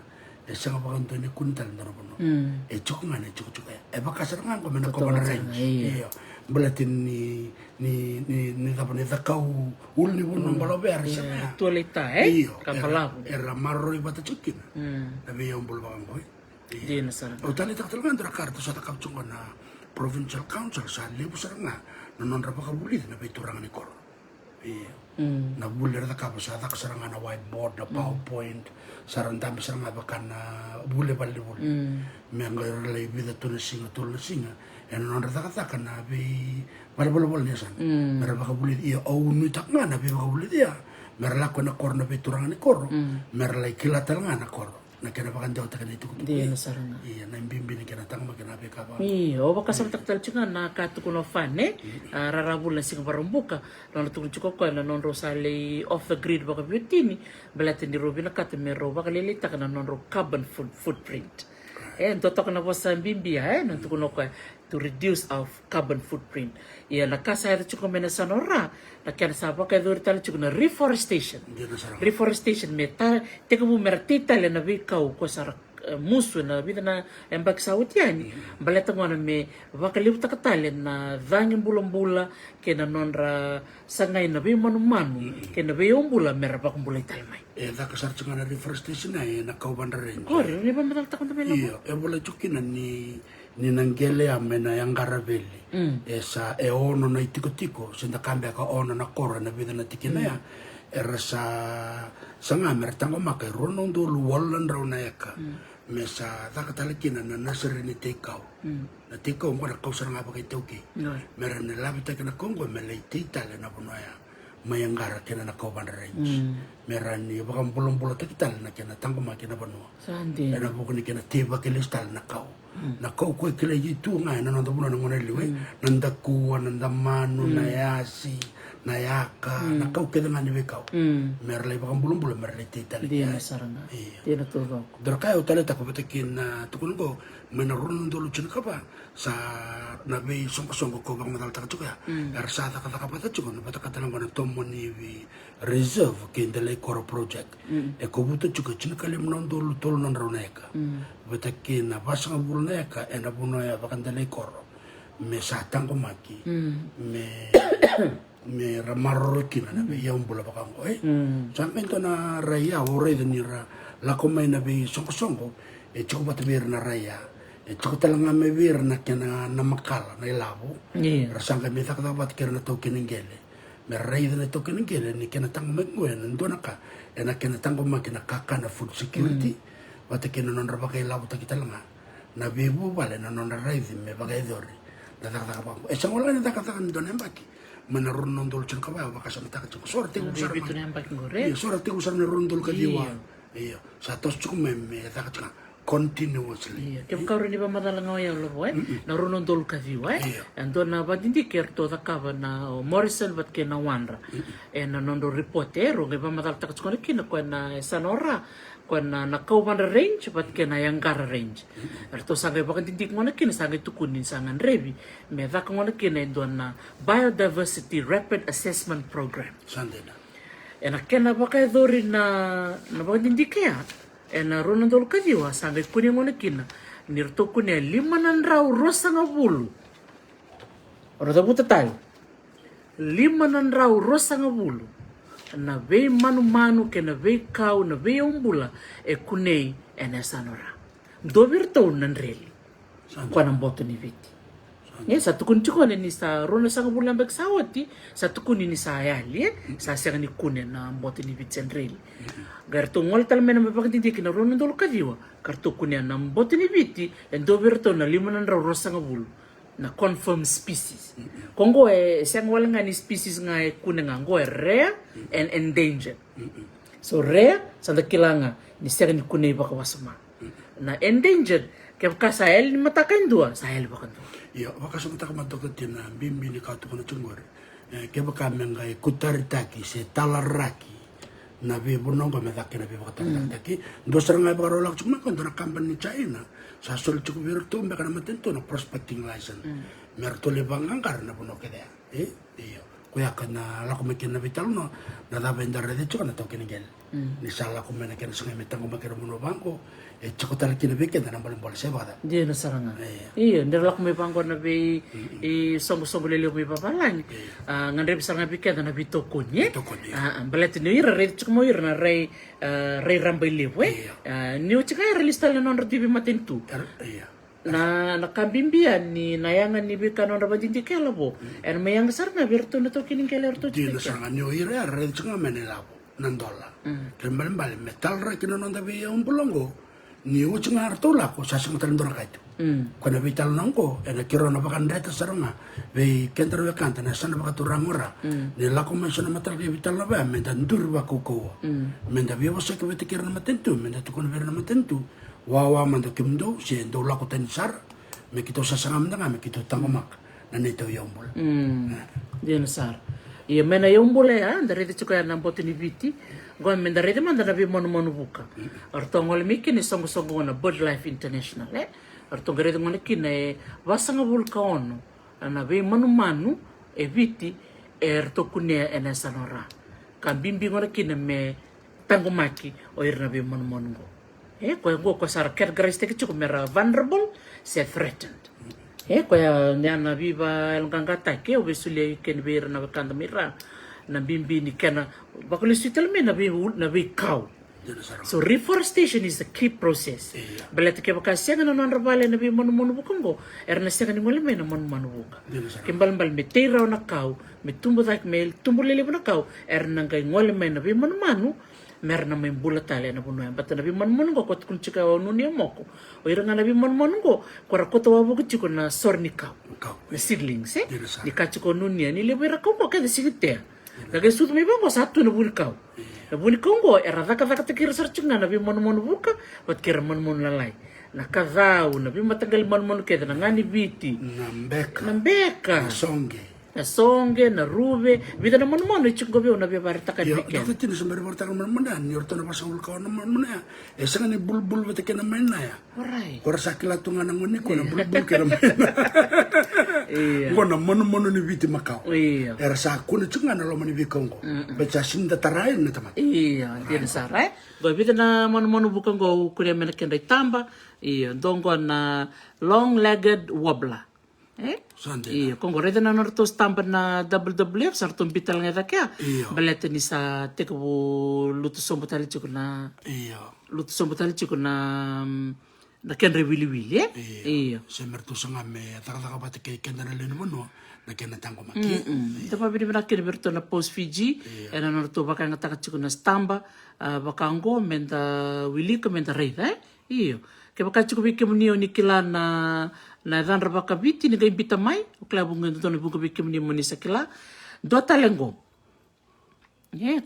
sanga baka ntoni kuntal na robono chukunga ne chukuchuka baka saranga ko mena ko na range belatin ni tapane takau ulni buno balaber sana tualita kapalabu era marroi bata chukina na be yombul bangoy dia na sarana o tani taktalgan dra kartu sa takapchunga na provincial council sa lebu saranga non rapa kabuli na be turang ni kor na bulir ta kapasa tak saranga na whiteboard na PowerPoint sarandam saranga bakan na bule balli bul me ngar lay vida tuna singa non rata kata na be bal ni san mera bakabuli ia au nu takna na be bakabuli dia mera la na kor na be turang ni kor mera lay kilatal nga na kor na kena bakan jauh takkan itu dia na sarana iya na bimbing kena tang makena be ka ba o baka sa taktal chunga na katu kuno fane rarabula sing barumbuka non tu chuko ko na non rosale off the grid baka beautini belatin di robina katu mero baka lelita kana non ro carbon footprint to na bosa bimbia non tu kuno ko to reduce our carbon footprint ia na kasa ito chuko mena sanora na kena sa baka do tal chuko na reforestation meta te ko mertita le na vikau ko sar musu na vida na embak sautiani baleta ngona me vakaliu takatale na dhangin bulambula kena nonra sangay na be manu kena be yombula mera pakumbula italmai da kasar chunga na reforestation na Kaubanda Range ni ba matal takon tamen iya bola chukina ni nangele amena yang garaveli esa ono na itiko senda kambia ka ono na kora na vida na tikina ya erasa sanga mertango makai rono ndolu wallan rauna yaka mesa takatalakina na nasari ni tekau na tekau mo na kausar nga bakay tauki meron na labita ka na Kongo melay titale na punoya mayangara kina na Kaubanda Range meron ni bakang bulong-bulong takital na kina tango makina puno na bukuni kina tiba kilistal na kau na kau kwe kila yitu nga na nanda puno na ngoneliwe nanda kuwa nanda manu na yasi na yaka na kau keda nga niwe kau merlay bakang bulong-bulong merlay titale dia na sarana dia na tudo Drakaya utale tako batakin na tukun ko menarun dulu cun kapa sa nabi songko ko bang matal taka juga ersa taka taka pata juga na bata katalang ko na tomoni reserve kindale koro project e ko buto juga cun kalim non dulu tol non rauneka batakin na basang bulneka e na bunoya bakandale koro me satang ko maki me ramarro kina na be yaum bula bakang ko sampai to na raya ore de nira la komai na be songko cukup batu bir na raya cukup talanga me bir na kena na makala na ilabo rasanga me tak dapat kena to kinengele me raya na to kinengele ni kena tang mengwen ndo naka na kena tang ma kena kaka na food security bata kena non ra bakai labo ta kitalanga na bebu bale na non raya me bagai dori na tak tak apa sangola na tak tak ndo nembaki menarun nondol cun kawa baka sama tak cukup sorte usar sorte usar na rondol ka diwa iya satos cukup me tak cukup continuously ke kau ni ba madalang ya lo na runon dol ka diwa ando na ba dindi kerto da kaba na Morrison bat ke na wanra na nondo reportero ke ba madal tak cukup kina ko na sanora ko na Kaubanda Range bat ke na Yangara Range erto sangai ba dindi ngona kina sangai tukunin sangan rebi me da ngona kina do na biodiversity rapid assessment program sandena ena kena ba kay dori na ba dindi kaya ena ronan dol kadiwa sangai kuni ngona kina nirto kunya 500 rosa nga bulu ora da buta tayo 500 rosa nga bulu na be manu ke na be kau na be umbula kunei ena sanora dobir to nan reli kwa na boto ni viti sa tukun chiko ni sa rona sang bulan bek sawati sa tukun ni sa yali sa sang ni kunen na mboti ni vitsenrel gar to ngol tal mena mapakti dik na rona dol kadiwa kartu kunen na mboti ni viti en do verto na limanan ra rosa ngabul na confirm species kongo sang wala nga ni species nga kunen nga ngo rare and endangered so rare sa dakilanga ni sang ni kunen bakawasma na endangered kaya kasahel ni matakan dua sahel bakan dua ya baka sa mata kamatokat na bimbi ni kato ko na chungor kaya baka mengai kutaritaki se talaraki na be bunong ko medaki na be baka talaraki dosar ngai baka rolak chuma ko na kampan ni China sa sol chuko virtu mbaka na matento na prospecting license merto le bangangkar na bunok kaya iyo kuya kana la ko mekin na vital no na da vendar de chuko na to kinigel ni sala ko mena ken sungai metang ko makira muno bangko chuko tar kinabeke na nambal bol se bada dia na saranga iya nderlak may bangko na be sombo lele may papalang ngandre saranga bike na bito kunye balet ni ira re chuko mo ira na re rambay lewe ni uchika relista na non rtibi matentu na nakambimbian ni nayangan ni bikano na badindi kelabo en mayang sarna virtu na to kining kelerto dia na saranga ni ira re chuko menelabo nandola kembali metal ra kino nanda be bolongo ni uchinga artola ko sa sing talendora kaitu kana vital nangko ena kiro na bakan reta saranga be kenter be kanta na sana baka turangora ni la ko mensona matal ke vital na ba menda ndur ba ko menda be wasa ke vete kiro na matentu menda to kon ver na matentu wawa manda kimdo si ndo la ko tensar me kito sa sangam na me kito tangomak na nito yombol dia sar iya mena yombol ya dari te chuka na botini viti gon men dari manda na bi monu buka arto ngol mikini songo na Bird Life International arto gare ngol kine wasanga vulkaono na bi manu e viti erto kunia ena sanora kambimbi ngol kine me tangomaki o irna bi monu ko sar characteristic chuko mera vulnerable se threatened ko ya nyana viva el gangata ke obesule ken ver na kanda mira na bimbi ni kana bakuli sitel me na bi cow so reforestation is the key process belet ke bakasya na non rabale na bi monu bukongo erna sya ni ngole me na monu buka kimbal me tira na cow me tumbo dak mel tumbo lele na cow erna ngai ngole me na bi monu merna me bulatale na buno but na bi monu ko kot kun chika onu ni moko o ira na bi monu ko kora ko to wabu chiko na sornika na seedlings ni kachiko nunia ni lebera ko ka de sigite lagi sud me bango satu na bulikau na bulikongo era daka te kira searching na bi monu buka bat kira monu lalai na kazau na bi matagal monu ke na ngani biti na mbeka na songe na rube vida na monu chungo be na be barta ka dike yo tin so mer barta monu ni orto na pasul ka na monu ya esanga ni bulbul bete ke na mena ya orai ora sakila tunga na ngoni ko na bulbul ke na mena ngona monu ni biti makau era sa kuna chunga na lo mani bikongo becha sinda tarai na tamat dia sarai go vida na monu bukongo kuria mena kenda tamba dongo na long legged wobbler iya kongo reda na norto stampa na WWF sarto bital nga dakya balete ni sa teko luto sombo tali chiko na luto sombo tali chiko na ken rewili iya se merto sanga me taka bate ke kenda na leno mono na ken tango maki tapa bini na ken berto na post Fiji ena norto baka nga taka chiko na stamba bakango menda wili ko menda reda iya ke baka chiko bike munio ni kila na dan rabaka biti ni gaibita mai o klabu ngendo to ni buka bike muni muni sakila do talengo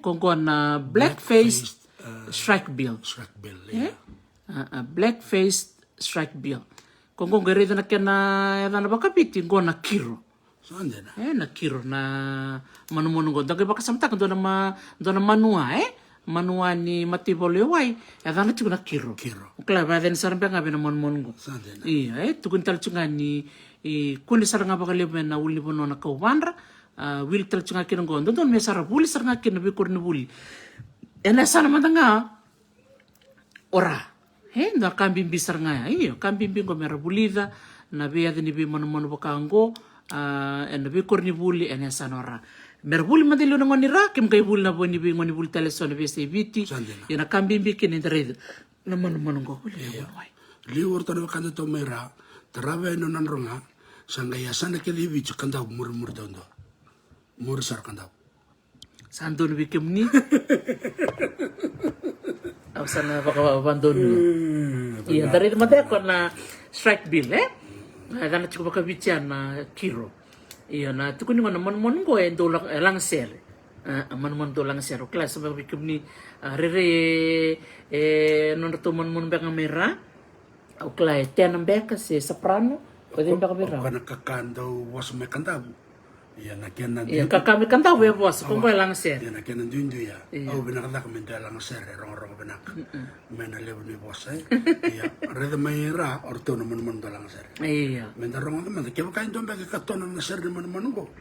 kongo na black-faced shrikebill black-faced shrikebill kongo ngere na kena dan rabaka biti go na kiro na kiro na manu go daga baka samta do na manua ni matibole wai adana chuna kiro ukla ba den sarbe nga bena mon go iya tukun tal chunga ni kuni saranga bakale bena uli bono na kaubandra wil tal chunga kino go don me sara buli saranga kino bi korni buli ena sana matanga ora ndo kambim bisar nga iya kambim bingo mera bulida na be adni bi mon bakango en bi korni buli ena sanora merbuli madilo ngoni ra kim kay bul na boni bi ngoni bul teleson be se biti yana kambimbi kin ndred na manu ngo li worto na kanda to mera trabe no nan ronga Sanga ya sana ke livi chu kandau mur dondo. Mur sar kandau. Sandon wikemni. Sana baka abandon. Iya, dari mata ko na strike bill dana cukup baka bicara na kiro. Iya na tukun ngo na mon ko dolang langser. Man dolang ser. Kelas baka wikemni rere non to mon baka mera. O klai tenam baka se soprano. Pwede baka mera. Kana kakando was me kandau. Iya nakian nanti. Iya kakami kantau ya bos. Kung ko langser. Iya nakian nanti ya. Oh benak tak minta langser rong benak. Mena lewu ni bos Iya. Reda mayra orto no mon langser. Iya. Menda rong man ke kain dombe ke katon na ser de mon go.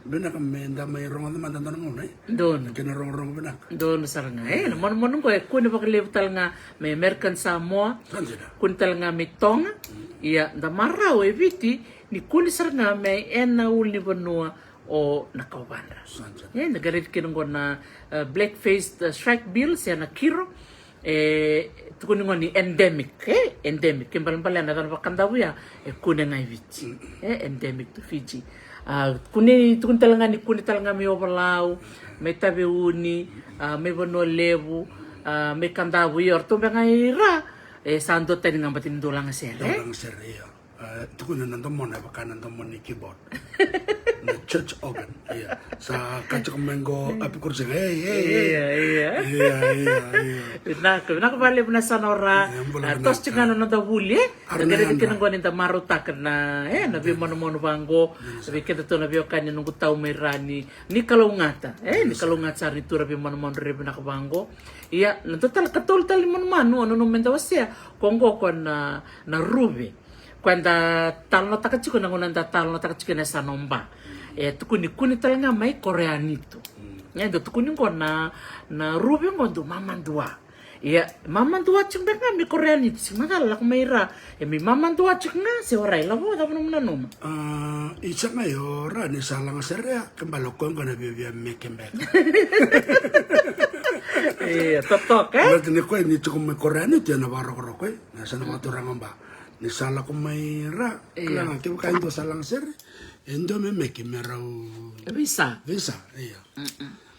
Benak menda may rong man tan ngon Don. Kena rong benak. Don saranga mon ko kun baka levutal nga may American Samoa. Kanjena. Kun tal nga may tonga. Iya da marau eviti ni kun saranga may ena uli banua o nakawanda. Nagarit kinungo na black-faced strike bill siya na kiro. Tukunin ni endemic. Endemic. Kimbalan na tanong pakandaw ya. Kuna nga eviti. Endemic to Fiji. Tukun talaga ni kuni talaga may overlaw. May tabi uni. May banua levu. May kandaw ya. Orto ba nga ira. Sando tayo nga matindulang siya. Dolang ser iya. Tukun nanto mo na baka nanto mo ni keyboard. Na church organ. Iya. Sa kacok mengo api kursi. Iya. Iya. Nakabali mo na sa nora. Tos chika na nadawuli. Nagalit ka nang gwanin da maruta ka na. Nabi mo banggo. Sabi kita to nabi o kanya nung gutaw may rani. Ni kalungata. Ni kalungata sa rito rabi mo ribe nakabanggo. Iya. Nantotal katol-tal mo naman. Ano nung mentawas siya. Konggo ko na rubi. Kwanda talo takachiko na ngunanda talo takachiko na sa nomba. Tukuni talaga may koreanito. Ndo tukuni ko na rubi ngondo mamandua. Mamandua ching nga may koreanito. Simagala kung mayra. May mamandua ching nga si oray labo da mo nanom. Isa ngayon ni salang serya kembalokon ko na bibia mekembek. Totok Berarti ni ko ni cukup may koreanito na baro ko na sa naturang ba. Ni sala ko may ra. Kailangan kaya kain to salang ser. Endo me meki merau. Visa. Iya.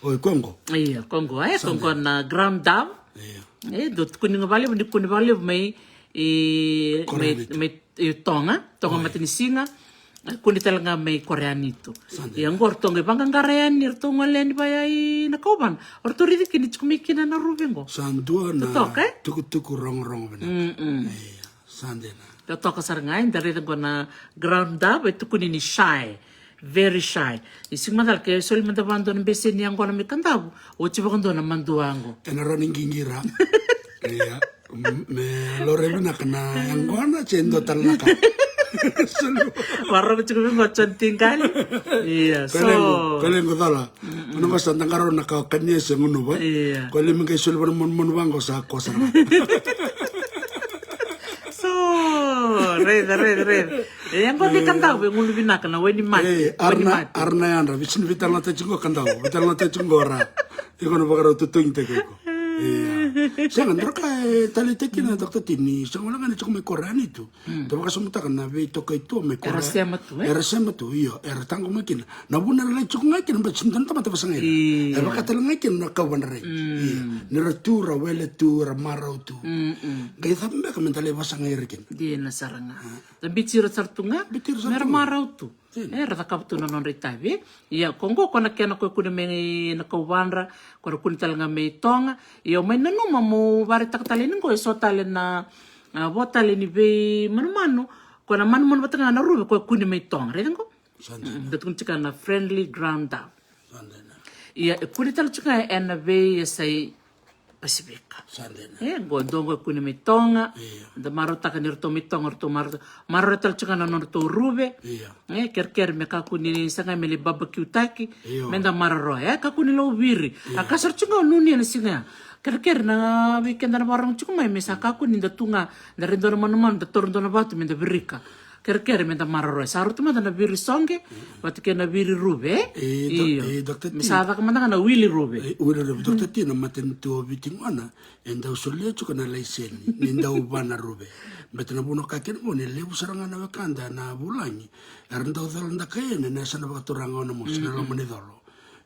Oy Congo. Iya, Congo. Congo na ground down. Iya. Dot kuning bali may tonga matinisinga. Kuni talaga may koreanito. Yang gortong ibang garean nirtong alen bayay nakoban. Orto ridi kini kumikina na rubengo. Sandua na. Totok Tuku rong bena. Iya. Sandena. Totok kasar ngayon dari ko na ground up ito kunin ni shy. Very shy. Ising madal kaya soli mandabando ng besen niyang ko na may kandaw. O chibakando na manduango. Enaroning gingira. Iya. Me lore na kana yang gona chendo talaka. Warung cukup ngocon tinggal. Iya. So. Kalian ko tala. Ano ka sandang karon nakakanya sa nguno ba? Iya. Kalian mga isul ba mon wango sa kosa. Red. Yang kau di kantau, ngulu bina kana weni mati. Arna yan ra, bisin vital na tecungo kantau, vital na tecungo ra. Iko na bakaro tutuing te ko. Iya. Sa ngandro ka tali tekin na doktor tini, sa wala nga ni may korean itu. Dapat ka sumuta ka na be to kay to may korean. Era sema tu, iyo, era tango makin. Na buna na lang chukong ngakin, ba sindan tama tapos ngayon. Iya. Baka talang ngakin na kawan ra. Iya. Niratura, weletura, marautu. Kaya sabi ba ka mentali basa ngayon. Di na saranga. Dan bitiro sartunga, mermarau tu. Rata kaptu na non ritabi. Iya, Kongo kona kena ko kuna me na kawanra, kona kuna talanga me tonga. Iya, may nanuma mo bari taktalin ko so talen na botalen ni be manumano. Kona manumano batanga na rubi ko kuna me tonga. Redan ko? Datun chika na friendly ground down. Iya, kuna tal chika na be say Pasifika. Gondongo kuna me tonga. Da marota ka nirto me tonga orto marota chika na norto rube. Kerker me ka kuni sanga me le barbecue taki. Menda mararo ka kuni lo wiri. Akasar chika nuni na singa. Kerker na weekend na barang chika mai me sa ka kuni da tunga da rendona manuman da torndo na batu me da birika. kere menta maroro saru tu mata na biri songe watu ke na biri rube Dr. T. misava ka mata na wili rube Dr. T na maten to bitingwana enda usulia chuka na laiseni ninda ubana rube betena buno kaken mo ne lebu saranga na wakanda na bulangi aranda udalanda kayene na sana bakaturanga na mos na lomane dolo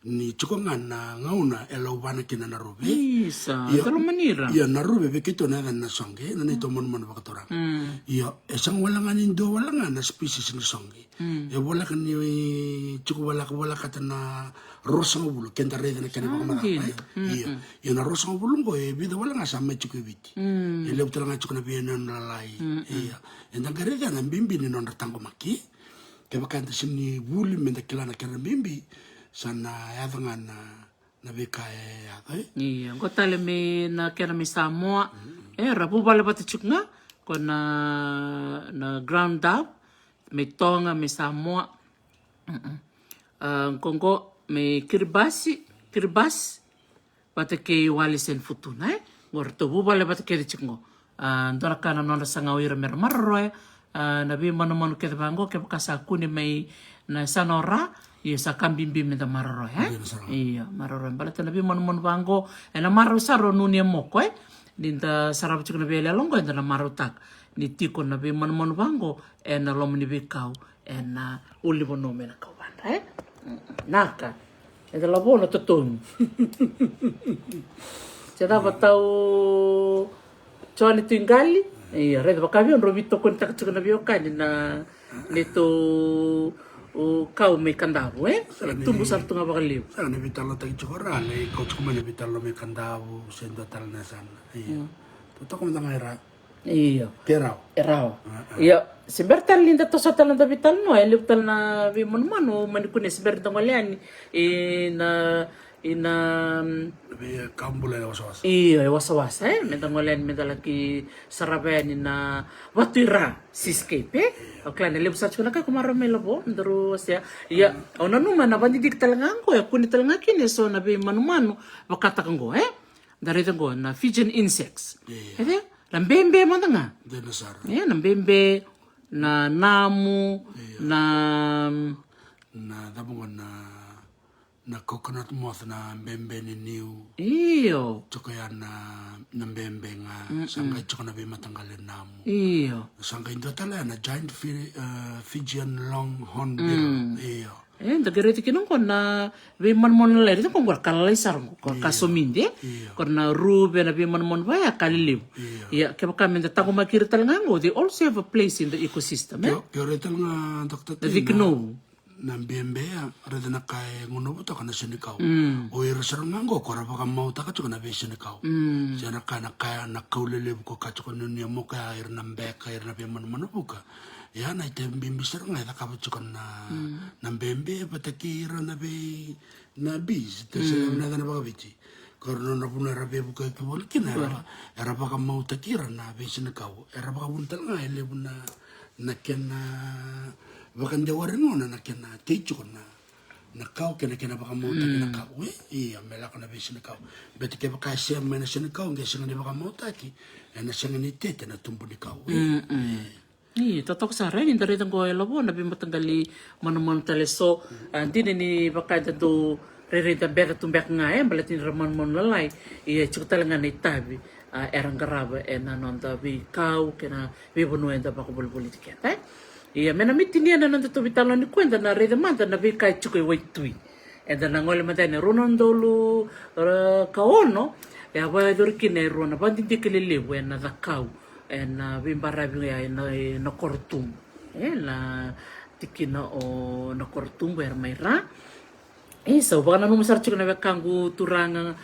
ni chukonga na ngauna ela ubana kina na rube isa talo manira ya na rube bekito na na songe na nito mon bakaturanga ya esang walanga ni do walanga na species ni songe ya wala kan ni chuko wala kata na rosa bulu kenda rede na kana baka ya na rosa bulu ngo e vida wala nga sama chuko biti ya le utala nga chuko na biena na lai ya enda garega na mbimbi ni non tango maki ke baka nda simni bulu menda kilana kana mbimbi sana yadanga na beka ya iya ngotale me na kera me Samoa rapu bale pati chuknga ko na ground up me tonga me Samoa kongo me kiribas pati ke walisen futuna gorto bu bale pati ke chukngo ndora kana nona sanga wira mer marro na bi mano ke bango ke kasa kuni mai na sanora iya sa kambimbi menta maroro iya maroro bala tana bi mon bango ena maro saro nuni moko dinta sarap chukna bele longo ena maro tak ni tiko na bi mon bango ena lomni bi kau ena uli bono mena kau banda naka eda labono totun Sada batau choni tingali iya red bakabi on robito kontak chukna bi okani na nito o kau me kandavu tumbu sartu nga bakaliw sana vitalo tagi chukora le coach kuma ne vitalo me kandavu sendo tal na sana iya to ko manda era iya erao iya sibertal linda to sa talanda vital no luptal na vi mano manikune sibertal ngoliani ina be kambula ya waswas iya waswas menda ngolen menda laki sarabeni na watira siscape oklan lebu sa chuna ka kumaro melabo ndoro sia ya ona numa na bandi dik talangango ya kuni talangakini so na be manumanu wakata kango dari tango na Fijian insects lambembe mandanga denasar lambembe na namu na dabongo na coconut moth na mbembe ni niu iyo chokoya na mbembe nga sanga chokona be matangale namu iyo sanga indotala na giant Fijian longhorn beetle iyo dagareti kinong ko na be manmon leri ko ngor kalay sarmo ko kasominde ko na rube na be manmon ba kaliliw ya ke baka men ta ko makirita ngango they also have a place in the ecosystem yo retal nga Dr. T na mbembe ya rede na kai ngono buta kana senikau o ira sarangango ko ra baka mau ta ka na be senikau jana kana kaya na kaulele ko ka ko ni mo ka ira na mbeka ira na be man buka ya na ite mbimbi saranga ta ka na mbembe pataki ira na be na bis te se na baka biti korno na puna ra be buka ke bol kina era baka mau ta kira na be senikau era baka buntal nga ele buna na kena bakan dewarin mo na kena techo na kau kena baka mo ta kena kau iya mela kana be sina kau beti ke baka sia mena sina kau nge sina baka mo ta ki na sina ni tete na tumbu ni kau Iya, tatok sa rin dari tanggo elabo na bimatanggali manumon taleso andin ni baka tu rerita beta tumbek nga balatin ramon mon lalai iya chuktalangan ni tabi erang garaba na nonta bi kau kena bi bonu enda baka bol-bol tiketa iya mena mitinia na nonta tu bitalo ni kwenda na reda manta na bi kai chukoi waitui enda na ngole manta ne ronondolu kaono ya ba dorkine rona bandi dikele na kau na bimbarabi ya na kortum na tikina o na kortum ber maira so bana no masar chukna be kangu turanga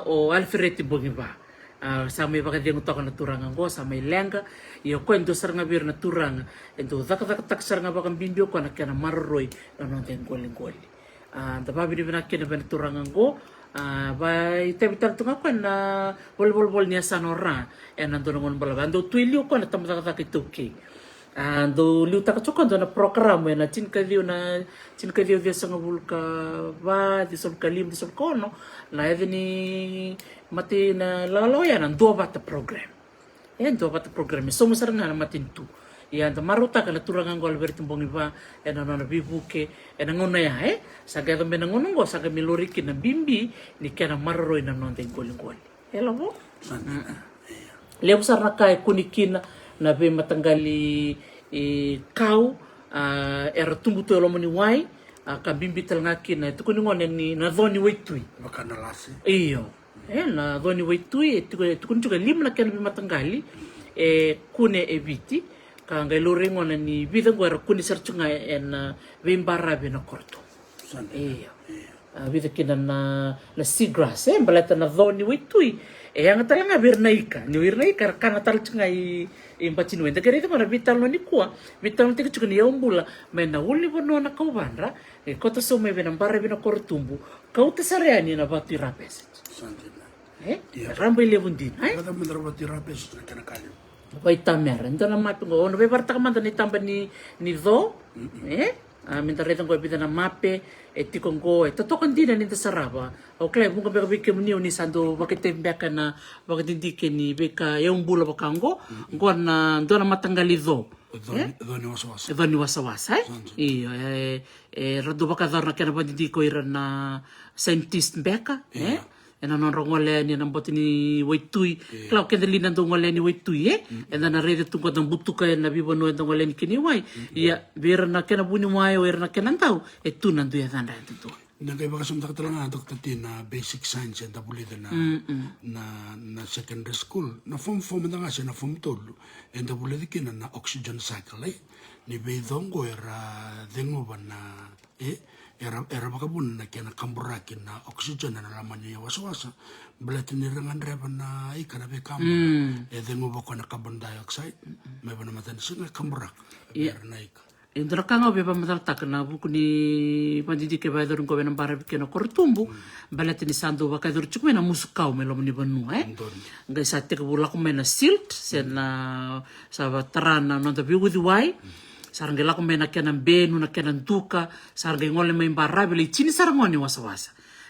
o alfreti bogiba sa may baka ding to na turanga go sa may lenga yo kwento saranga bir na turanga ento tak saranga baka bimbio ko na kana marroy no ten golingoli da babi na kana ben turanga go by tebital tunga ko na bol niya sanora ando ngon balagando tuilio ko na tamata kituki ando luta ka chokon na program na chinkaliu via sanga bulka ba di sob kalim di sob kono na eveni mati na laloya na do bata program so masar nga na matin tu ia ta maruta kala turanga ngol berti bongi ba ena nona bibuke ena ngona ya saga ta mena ngono ngo saga miloriki na bimbi ni kena marro ina nonte ngoli hello bo le usar na kai kunikina na be matanggali kau era tumbu to lomoni wai ka bimbi talngaki na tu kuningone ni na dhoni waitui makana lasi iyo na dhoni waitui tu kunjuga limna kena be matanggali kune eviti ka ngai lorengo na ni vida ngora kuni sarchunga en vimbara be na korto iyo vida kina na seagrass balata na dhoni waitui yang talanga bernaika ni bernaika kana talchunga impachin wenda kereta mana vital ni kuwa vital te kuchukuni ya umbula mena uli bono na kaubandra kota so me bena mbara bena kortumbu kau te sareani na batu rapes rambo ile bundi kada mendra batu rapes na kana kali vai tamer ndana mapi ngo ono be barta kamanda ni tamba ni do minta reta ngo bida na mape tiko ngo totokan dina ni saraba o kle bunga be ke muni ni sando bakete mbeka na bakatindike ni beka ya umbula bakango ngo na ndona matangali do dhoni wasawasa iyo rado bakadar na kena bandiko ira na scientist mbeka ena non rongole ni namboti ni waitui klau ke delina ndo ngole ni waitui ena na rede tungo dan butuka na bibono ndo ngole ni kini wai ia vera na kena buni wai o na kena ndau tu nandu ya tanda tu na kay baka sumta talanga doktor na basic science and tabulida na secondary school na form na nga siya na form tolu and tabulida kina na oxygen cycle ni beidongo era dengo na era bakabun na kena kamburaki na oxygen na lamanya wasawasa belati ni rengan reba na ikana be kam dengo bako na carbon dioxide may bana matan singa kamburak era na ika indra kanga be pamatal takna buku ni pandidi ke ba dorun ko bena bara ke no kortumbu belati ni sando baka dur chukme na musukau melom ni banu ngai satte ke bula ko mena silt sena sabatrana no to bigu wai sarang la ko mena kenan benu na kenan tuka sarang ngole mai barabe le chini sarangoni wasa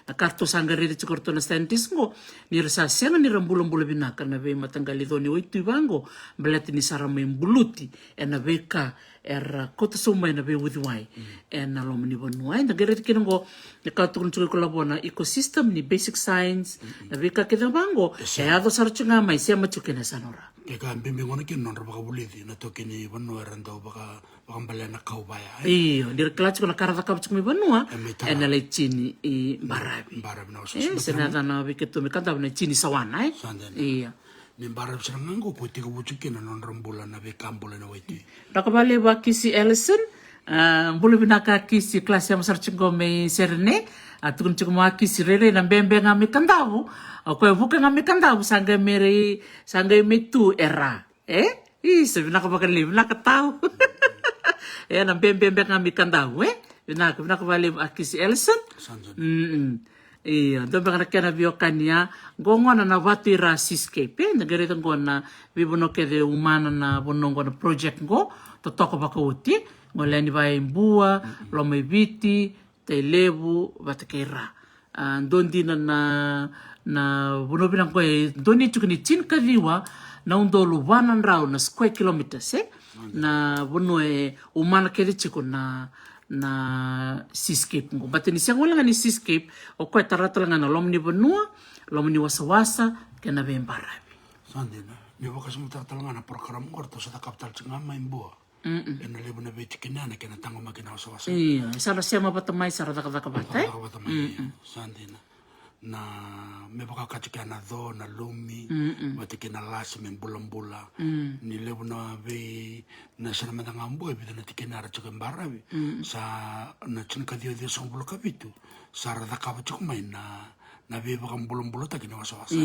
na karto sangare de chikorto na scientist ngo ni resa sena ni rambulo binaka na be matangali doni oitu bango belati ni sarame mbuluti ena beka era kota soma na be wai ena lo mni bonwai na gere kingo ni ka tukun chuko labona ecosystem ni basic science na beka keda bango ado sarchunga mai sema chukena sanora ka mbimbi ngona kin non baka bulidi na tokeni bonno erando baka balena kaubaya iyo dir klach kona karata kapchumi bonua ena le chini barabi na senada na biketu mikanda na chini sawana iya ni barabi serangango poti ko buchukina non rambula na be kambula na waiti nakabale ba kisi Ellison mbulu binaka kisi klasi ya masarchingo me serne atukun chukuma kisi rere na mbembe ngami kandavu ko buka ngami kandavu sanga metu era isa binaka bakali binaka tau na mbembe ngami kandavu binaka bale akisi Ellison iya ndo bangana kena biokania ngongona na watira seascape na gereta ngona bibono kede umana na bonongo na project ngo totoko bakauti ngoleni vai mbua lomebiti telebu batakera ndondina na bono binang ko ndoni chukini chin kadiwa na undolu 1 round na square kilometers na bono umana kede chiko na seascape ngo bateni siang wala ni seascape o ko tarata nga na lomni benua lomni wasawasa kena bembarabi sandina ni baka sumuta talanga na program ngorto sa capital tsinga maimbo ena lebo na beti kena kena tango makina wasawasa iya sara siama batamai sara daka batay sandina na me baka katika na do na lumi batike na las men bulambula ni lebo na be na sana madanga mbo be na tike na ratsuke mbarabi sa na chinka dio son bulo kapitu sara da ka batsuke mai na be baka bulambula ta kina wasawasa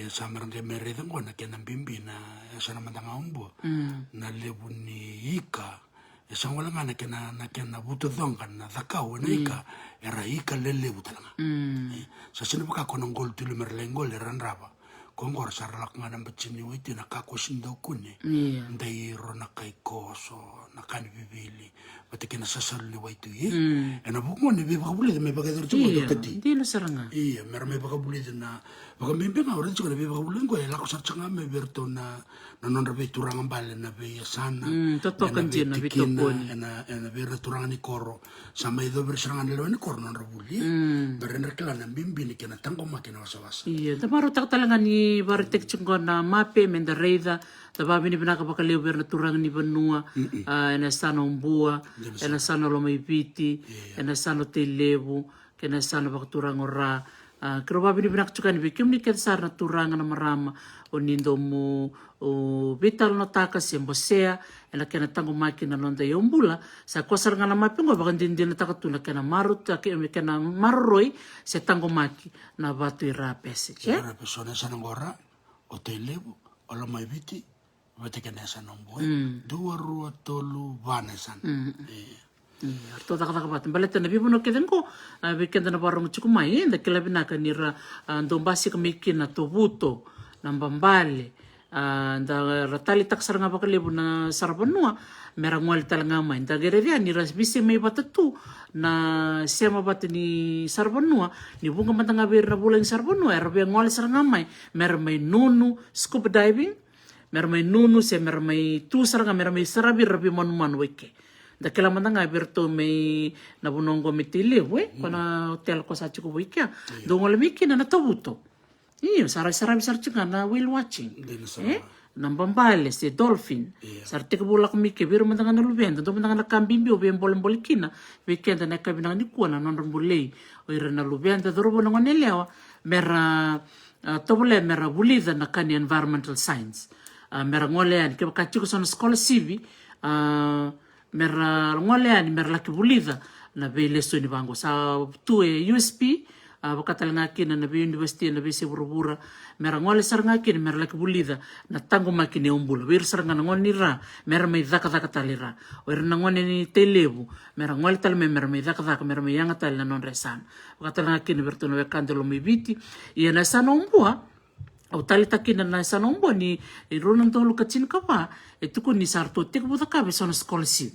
sa marande merede ngona kena bimbi na sana madanga mbo na lebo ni ika sang wala nga na buto donga na dakau na ika era ika lele butalanga sa sino baka kono gol tulu merlengol eran raba kongor saralak nga nang bachini witi na kakusindaw kuni ndai ro na kay koso na kan bibili pati kinasasal ni waitu ena bukmo ni bibaka buli may baka dorcho kati di na saranga iya mer may baka buli na baka mimpi nga orange ko na bibaka buli ko lako sa tsanga may berto na non rabe turang ambale na be sana totokan din na bitokoni ena be turang ni koro sama ido berserangan lelo ni koro non rabuli berener kala na bimbi ni kena tangko makina wasawasa iya tamaro tak talanga ni baritek chungo na mape menda reida tababi ni binaka bakaleo berna turang ni banua ena sano umbua ena sano lomaipiti ena sano telebu kena sano bakaturang ora kero babi ni binak chukan bikim ni kensar na turang na marama o nindo mo o vital no takas yembosea ena kena tango makina nonda yombula sa kosar ngana mapingo bakan dindin na takatuna kena marut kena marroi se tango maki na batu ira pese ira pesona sanangora o telebu o lomaipiti vete kena sanombo dua rua tolu vanesan Arto tak bat baleta na bibo no kedenko weekend na barong chukumai nda kila binaka nira ndombasi kamikin na tobuto na mbambale nda ratali tak saranga bakalebu na sarbanua merangwal talanga mai nda gereria nira bisi mai batatu na sema batini sarbanua ni bunga matanga bir na bulang sarbanua erbe ngwal saranga mai mermai nunu scuba diving mermai nunu se mermai tu saranga mermai sarabi rabi manuman weke da kela mandanga berto me na bunongo mitile kona hotel ko sa chuko wikia do ngol miki na tobuto sarai sarchunga na whale watching na mbambale se dolphin sarte ko bulak miki biru mandanga na lubenda do mandanga na kambimbi o be mbolikina weekend na kabina ni kuana non rambulei o ira na lubenda do robo ngone lewa mera tobule mera bulida na kani environmental science mera ngole an ke bakachiko son scholarship mera ngoleani mera laki bulida na be leso ni bango sa tu USP bakatalanga kina na be university na be se burubura mera ngole saranga kina mera laki bulida na tango makine umbula wir saranga ngoni ra mera mai daka talira o na ngone ni telebu mera ngole tal mera mai daka mera mai yanga tal na non resan bakatalanga kina bertono we kandelo mi biti ia na sana umbua au tali takina na sana umbua ni ronan tolu kachin kapa tuku ni sarto tek buta kabe son scholarship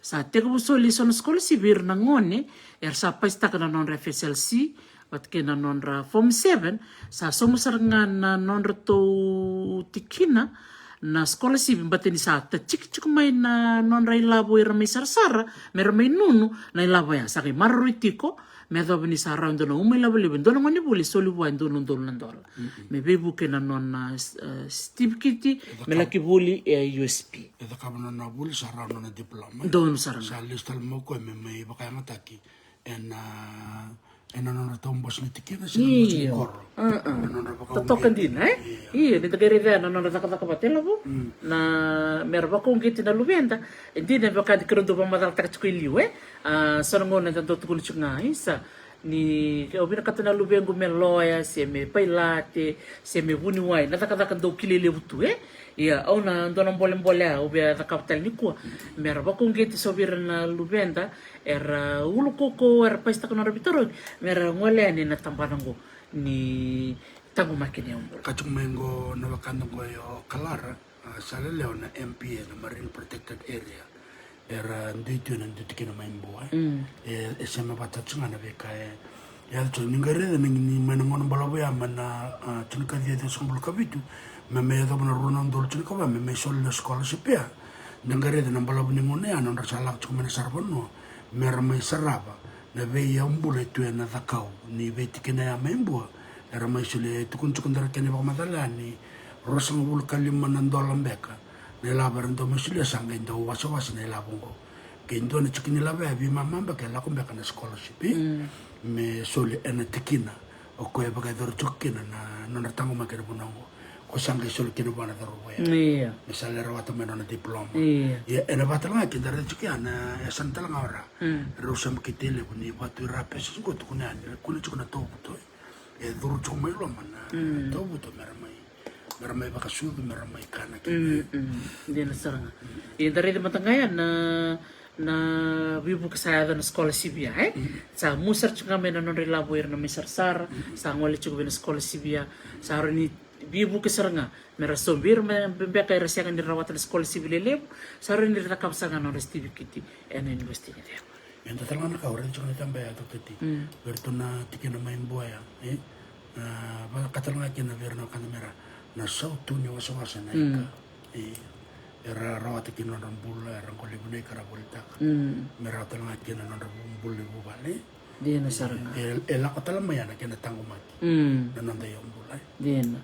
sa tek bu soli son scholarship ir na ngone sa paista kana non FSLC wat kena non ra form 7 sa somusarnga na non to tikina na scholarship bateni sa chik mai na non ra ilabo ir mai sarsara mer mai nunu na ilabo ya sa maruitiko me do bini sa round no umay la bali bendo ngoni buli soli wa ndo ndol me bebu kena non Steve Kitty me la kibuli USP eda kabana na buli sa round na diploma don sarang sa listal mo ko me baka mataki non tombos ni tikina sila mo totokan din iya ni tagare non taka batela bo na merba kong giti na lubenda hindi na baka dikrondo pa madal taka chkuiliu sonongo na tanto tukun chunga isa ni obina katana lubengo meloya se me pailate se me buniwai na taka do kilele butu ia au na ndona mbole obe taka hotel ni ko merba kong giti sobira na lubenda era ulu koko era paista kana rabitoro mera ngole ni na tambanango ni tango makine umbo kachumengo na wakanda ko yo kalara sala leona MP na marine protected area era ndito na ndito kina maimbo sema batachunga na beka ya to ningare na ni manangono balabo ya mana tunika dia de sombul kabitu meme ya na ronan dol tunika ba meme sol na scholarship ya ningare na balabo ni ngone ya non rasala chuma na sarbono mera mai saraba na veia umbule tu na zakau ni veti kena ya membo era mai sule tukun dara kene ba madalani rosang bul kalima nandolam beka ne labar ndo masule sanga ndo waso ne labongo ke ndo na chikini laba bi mama beka la kumbeka na scholarship me sole ena tikina o ko e baka dor chokina na non tango makere bunango ko sanga sole kene bana daro boya misale rawata meno na diploma ena batala ke dara chikiana ya santala ngora rusam kitele kuni batu rapes ko tukuna kuna chukuna tobuto e duru chuma ilo mana tobuto meramai baka sudu meramai kana dia nasaranga dare de matangaya na na bibu kasaya na scholarship ya sa musar chunga mena non relabo na misarsar sa ngwali chunga na scholarship ya sa ni bibu kasaranga mera sombir me beka irasiakan dirawatan scholarship lele sa ni rakam sanga non restivi kiti en university ni dia Yang tatala na kauran chunga tambay ato tati berto na tikina main buaya katalanga kina verna kanamera na sautu ni wasawasa na ika era rawat kina non bula rang koli bunai karabolita mera talanga kina non bule bubale dia na saranga ela katala mayana kina tangumaki na nanda yung bulay dia na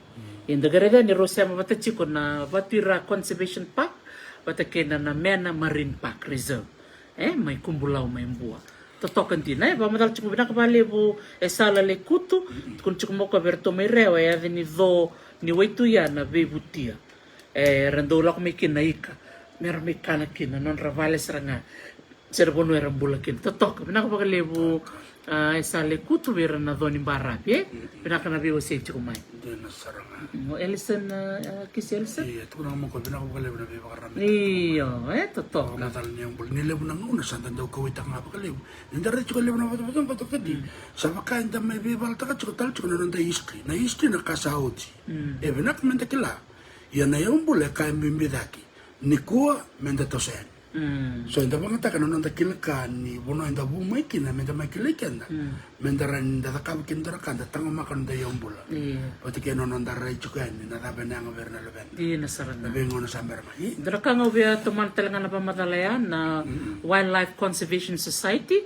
inda garega ni rosia mabata chiko na Vatira Conservation Park bata kena na Mena Marine Park Reserve may kumbulau may mbua totokan din ba madal chiko bina kabale bu esala le kutu kun chiko mo ka verto may rewa ya ni do ni waitu ya na bebutia rando la may kinaika mer may kana kina non ravale saranga serbono era bulakin totok bina kabale bu esala kutu vera na do ni barapi bina kana be wase chiko mai na saranga mo Elson kisi Elson tu na mo ko bina kabale bina be bakarami iyo totok natal niyang bul nila mo nang una sa tandaw kawita nga pakaliw indara chiko lew na bato kadi sa makain da may bibal ta chiko tal chiko na history na kasahoti benak menda kila ya na yung bule kay mimbidaki ni kuwa menda tosen so inda bang ta kanon da kilka ni bono inda bumay kina menda may kilikenda menda ran da ka kindara kan da tanga makan da yung bula pati keno non da rai chiko ni na rabe na ngaber na leben di nasaranga bengo na samber mai Draka nga ubia tuman talaga na pamadalayan na Wildlife Conservation Society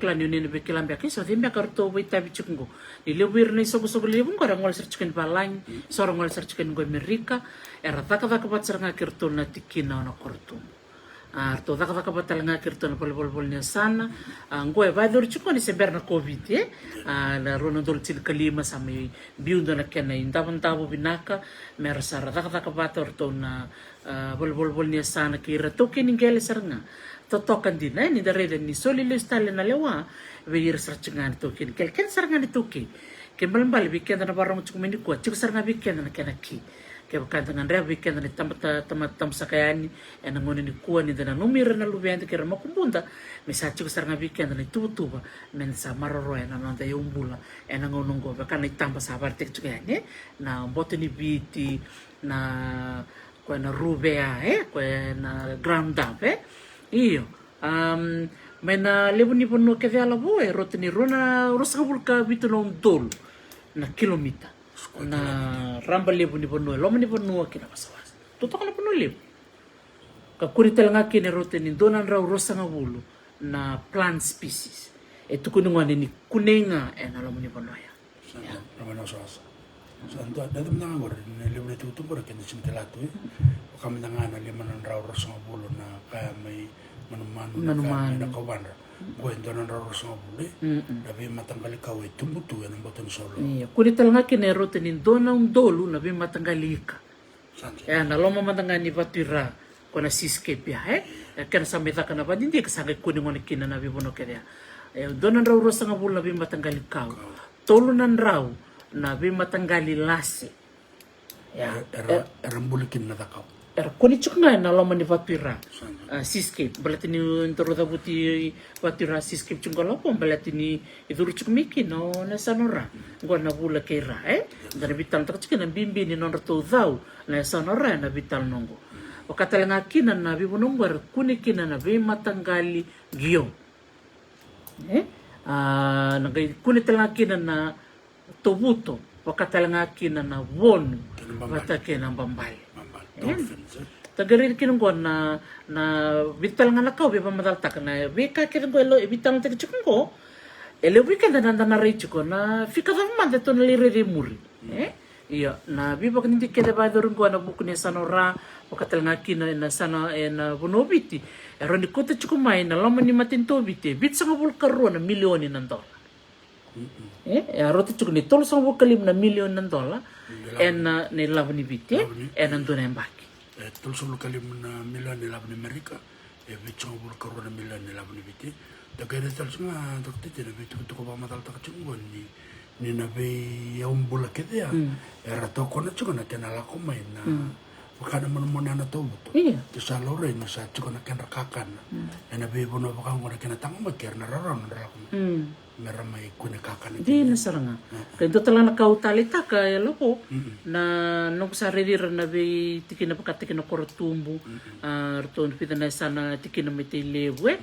klan yun ni bekilang biaki so timya karto wait tabi chukungo nilibir ni sogo libong karang wal searchkin balang sorong wal searchkin go Amerika era taka bat saranga kirto na tikina na korto to taka bat talanga kirto na pol niya sana ngoy ba dur chukon ni seber na covid na rono dol til kalima sa may biundo na kena indaban tabo binaka merasara taka bat orto na bol niya sana kira to kiningele saranga totokan din ni dareda ni solilo stale na lewa veir sarchangan to kin ken saranga ni toki kembal bikin na barong chukumeni ko chuk saranga bikin na kenaki kaya kantangan rea weekend ni tam sakayani ngone ni kuwa ni dana numira na lubiante kira makumbunda misachi ko saranga weekend ni tuba men sa maroro na nanda yumbula ngonongo baka ni tamba sa parte chukayani na boto ni biti na kwa na rubea kwa na ground up iyo mena lebu ni pono ke vela bo rotini rona rosabulka bitu no dol na kilomita na ramba lebu ni pono lomo ni pono kina masawas toto kana pono lebu ka kuritel nga kine rotini donan raw rosanga bulu na plant species kunungwane ni kunenga na lomo ni pono ya ramana soasa so ando da na ngor ni lebu ni tutu por ken simtelato kami na na liman raw rosanga bulu na kaya may manumanu na kawanra ko endonan raw rosanga bulu labi matanggali kawai tumbutu yan boton solo kuritel nga kine rotini donan dolu na bi matanggalika na lomo matangani Vatira kona seascape ya kana sameta kana ba hindi kasangay kuningon kina na bi bono kaya donan raw rosanga bulu na bi matanggali kaw tolunan raw na bi matanggali lase era mbulikin na takaw kuni chuk nga na lomo ni Vatira seascape balati ni intro buti Vatira seascape chung galapo balati ni iduru chuk miki no na sanora ngona bula kera dara bital tak chik na bimbi ni non to dau na sanora na bital nongo wakatalanga kina na bi bonongwar kuni kina na bi matanggali giyo nagay kuni talanga kina na tobuto wakatalanga kina na wonu bata kina bambali tagarin kinunggon na vital nga nakaw bipa madaltak na vika kinunggo elo vital nga chukunggo elo vika na rechuko na fika man to naliriri muri iya na bipa kanindi keda ba dorunggo na buku ni sanora wakatal nga kina na sana na bunobiti ero ni kota chukumay na laman ni matintobiti bit sa ngabul karo na milyoni ng dola roti chukuni tol sa ngabul kalim na milyon ng dola na nilaban ni biti nandun na yung baki tol sa ngabul kalim na milyon nilaban ni Amerika bit sa ngabul karo na milyon nilaban ni biti dagay na tal sa nga dokti na bit ko ba mataltak chungwan ni nabe yung bulak ito ya era to ko na chunga na tinala ko may na wakana mana na to buto Iya. ke sa lore na sa tiko na kena kakana ena be bono baka ngona kena tanga maker na raran na rakuma mera mai kuna kakana Di na saranga. Kaya ito talang nakautali ta kaya loko na nung sa redira na be tiki na pagkatiki na korotumbu rito pita na sana tiki na may tilewe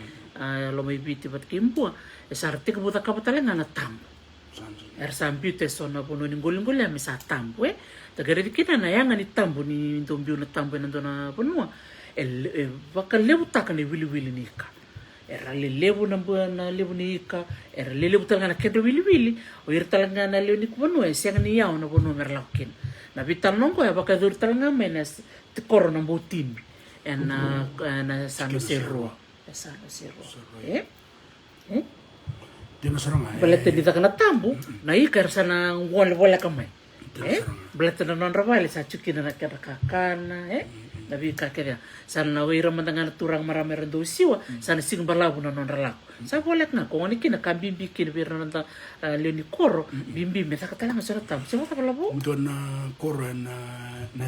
lo may biti bat kimpo sa artik buta kapatala nga na tambo. Sambi te so na puno ni ngol-ngol ya misa tambo tagari kita na yang ni tambo ni ndombiu na tambo na dona puno baka lebu taka ni wili-wili ni ka. Era lebu na lebu ni ka era lebu talaga na kendo wili-wili o ir talaga na lebu ni puno siang ni yao na puno merlakin. Na bitan nongko ya baka dur talaga menas te korona botin na sana serro. Sana serro. Dino saranga Balete di taka na tambo na ikar sana wala kamay. Balete na non rabali sa chukina na kakana nabi kakera sana wira mandanga turang marami rando siwa sana sing balabu na non ralako sa bolek na ko ni kina kambimbi kina bira nanda leoni koro bimbi me takatala nga sana tambo sa mata balabu mto na koro na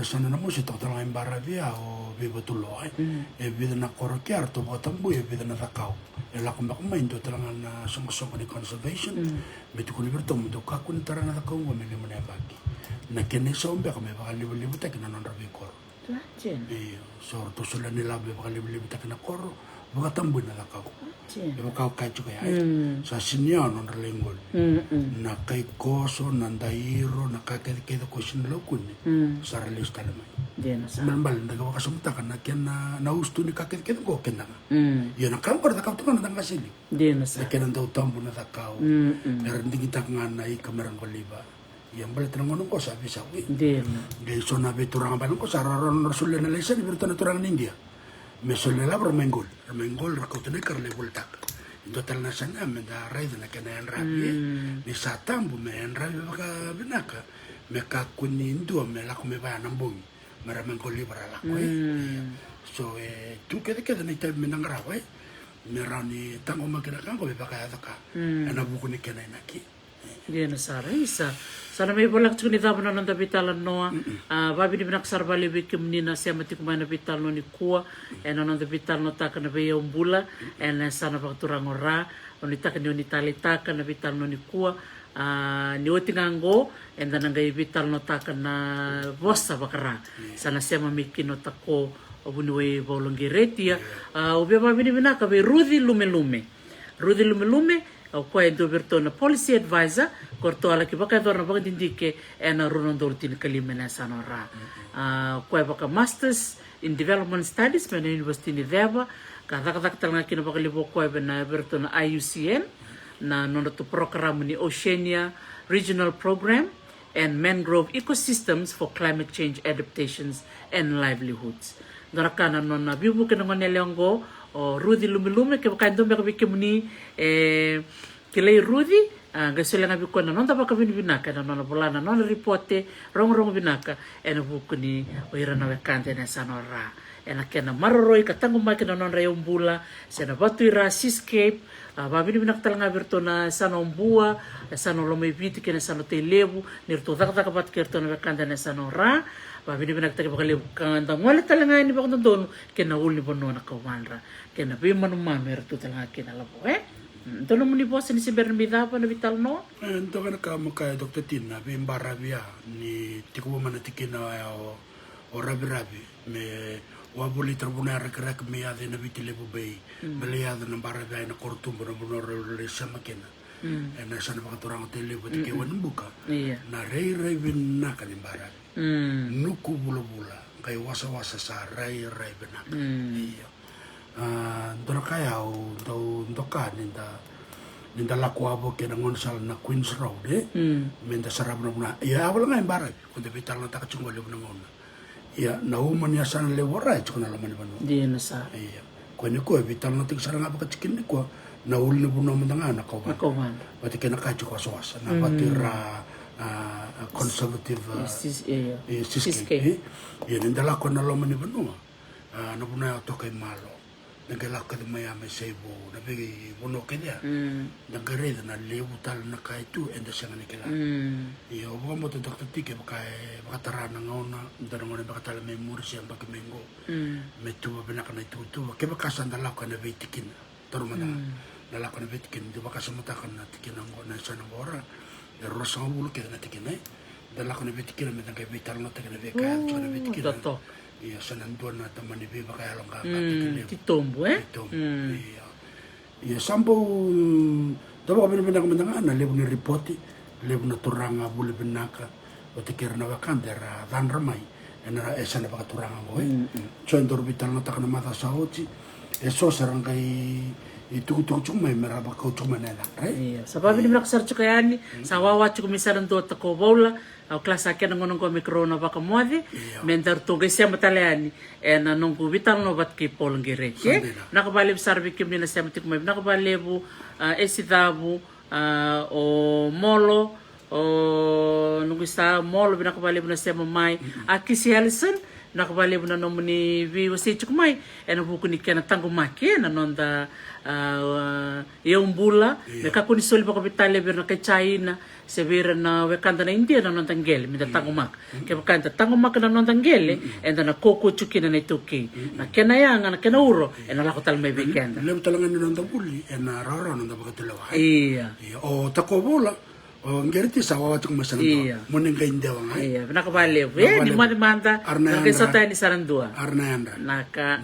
sana na musi takatala nga imbara via o vivo tulo e vida na koro kiar to botambu e vida na takau e la kumba kuma indo talanga na songo-songo ni conservation betu kuni berto mto kakun tarana takau wa mene mene bagi na kene sombe kame baka libu-libu taki na non rabi koro iyo so to sula nila be baka libu-libu taki na koro baka tambu na takau e baka kachu kaya sa sinya non ralengol na kay koso na dairo na kakede ko sinlokuni sa release talamay malmal daga baka sumta na ken na usto ni kakede ko ken na yo na kam ko da kauto na danga sili sa ken daw tambu na takau pero hindi kita nga na ikamerang ko liba yang balik tanong ko sabi sa wi de so na beturang ba ko sa raron rasul na lesa ni berto na turang India mesol la Ramengol rakauto ni karle voltak in total na sana me da raid na kana en rabi ni sa tambu me en rabi baka binaka me kakuni ndo me la come ba na mbung Ramengol libra la ko so tu kede ni ta me nangara we me rani tango makina kango be baka ataka ana buku ni kana naki Dia na sara isa. Sana may balak tsukuni tabo na nanda bitalan noa. Babi ni binaksar bali bikim ni na siya matikumay na bital no ni kuwa. Na nanda bital no taka na baya umbula. Na sana pagturang ora. Ni taka ni unitali taka na bital no ni kuwa. Ni otingango. Na nanggay bital no taka na bosa bakara. Sana siya mamikin no tako. Obunuwe bolongiretia. Ubia babi ni binaka be Rudy Lume. O koe do berto na policy advisor korto ala ki baka dor na baka dindike na runon dor tin kalimena sanora koe baka masters in development studies na university ni Deva kadak tanga kina baka libo koe na berto na IUCN na nono to program ni Oceania Regional Program and Mangrove Ecosystems for Climate Change Adaptations and Livelihoods. Dorakana nona bibu kina ngonelongo o Rudy Lume ke baka ndombe ka bikimuni kilei Rudy gasole nga bikona nonda baka binaka na nona bolana nona reporte rong binaka ena bukuni o ira na kante na sanora ena kena maroroi katango mai kena nona yombula sena batu ira seascape babini binak talanga berto na sanombua sano lomai biti kena sano telebu nirto dakaka bat kerto na kante na sanora babini binak taka bakali kanda ngole talanga ni bakon dono kena uli bono na kawanra kena be manuma merto talanga kena labo Tono muni boss ni si Bernabida pa na vital no? Ento ka nakamaka Dr. Tina, be imbarabia ni tikuwa mana tikina o rabi me wabuli tribuna rek me ade na vitile bubei bele ade na barabia na kortumbo na buno le sama kena na sana pakaturang tele bo tike wan buka na rei bin na kan imbarabi nuku bula kay wasa sa rei bin na iyo dora kaya o doka ninda lakuabo kena ngonsal na Queens Road menda sarab na ya wala nga imbara kundi bital na takachungol na ngona ya na uman ya sana le wara chukuna laman banu di na sa iya kweni ko bital na tik saranga baka chikin ko na ul ni buno mandanga na kawan pati kena kachu ko soasa na patira conservative siske ya ninda lakon na laman banu na buna to kay malo nagala ka maya may sebo na bigi bono kaya nagare na lewu tal na kai tu enda sanga nikela iyo bo mo to doktor tike baka tarana ngona ndara ngone baka tala memori siya baka mengo metu bena kana tu ke baka sanda la kana betikin tormana na la kana betikin de baka samata kana tikin ngona sana ora de rosa bulu ke na tikin dala kana betikin me tanga vital na kana be ka kana betikin iya sanandua na tamani be baka along ka titombo iya sambo daba ka bina ka na lebu ni ripoti lebu na turanga bule binaka o te kira na wakanda ra dan ramai ena esa na baka turanga ngoe so endor vital na takana mata sa ochi e so sarangai itu cuma mera baka cuma nela iya sababu ni mrak sarchu kayani sawawa chu misalan do ta ko bola au klasa ke ngonong ko mikrona baka moadi mentar to ge sia mataleani ena nongu vital no bat ki polngere ke nakabali sarbi kim ni na sia matik mai nakabali bu esidabu o molo o nungu sa molo nakabali bu na sia mai akisi helsen nakabali bu na nomni vi wasi chukmai ena buku ni kena tangu make na nonda bula mereka kuni soli baka vitale berna ke China severa na wekanda na India na nonda ngele minda tangu mak ke bakanta tangu mak na nonda ngele enda na koko chukina na ituki na kena yanga na kena uro ena lako tal mai weekend lem talangan ni nonda buli ena rara nonda baka tulawa iya o takobola o ngerti sawa tuk masanando muning kain dewang iya nakabali ni manda na kesota ni sarandua arna yandra naka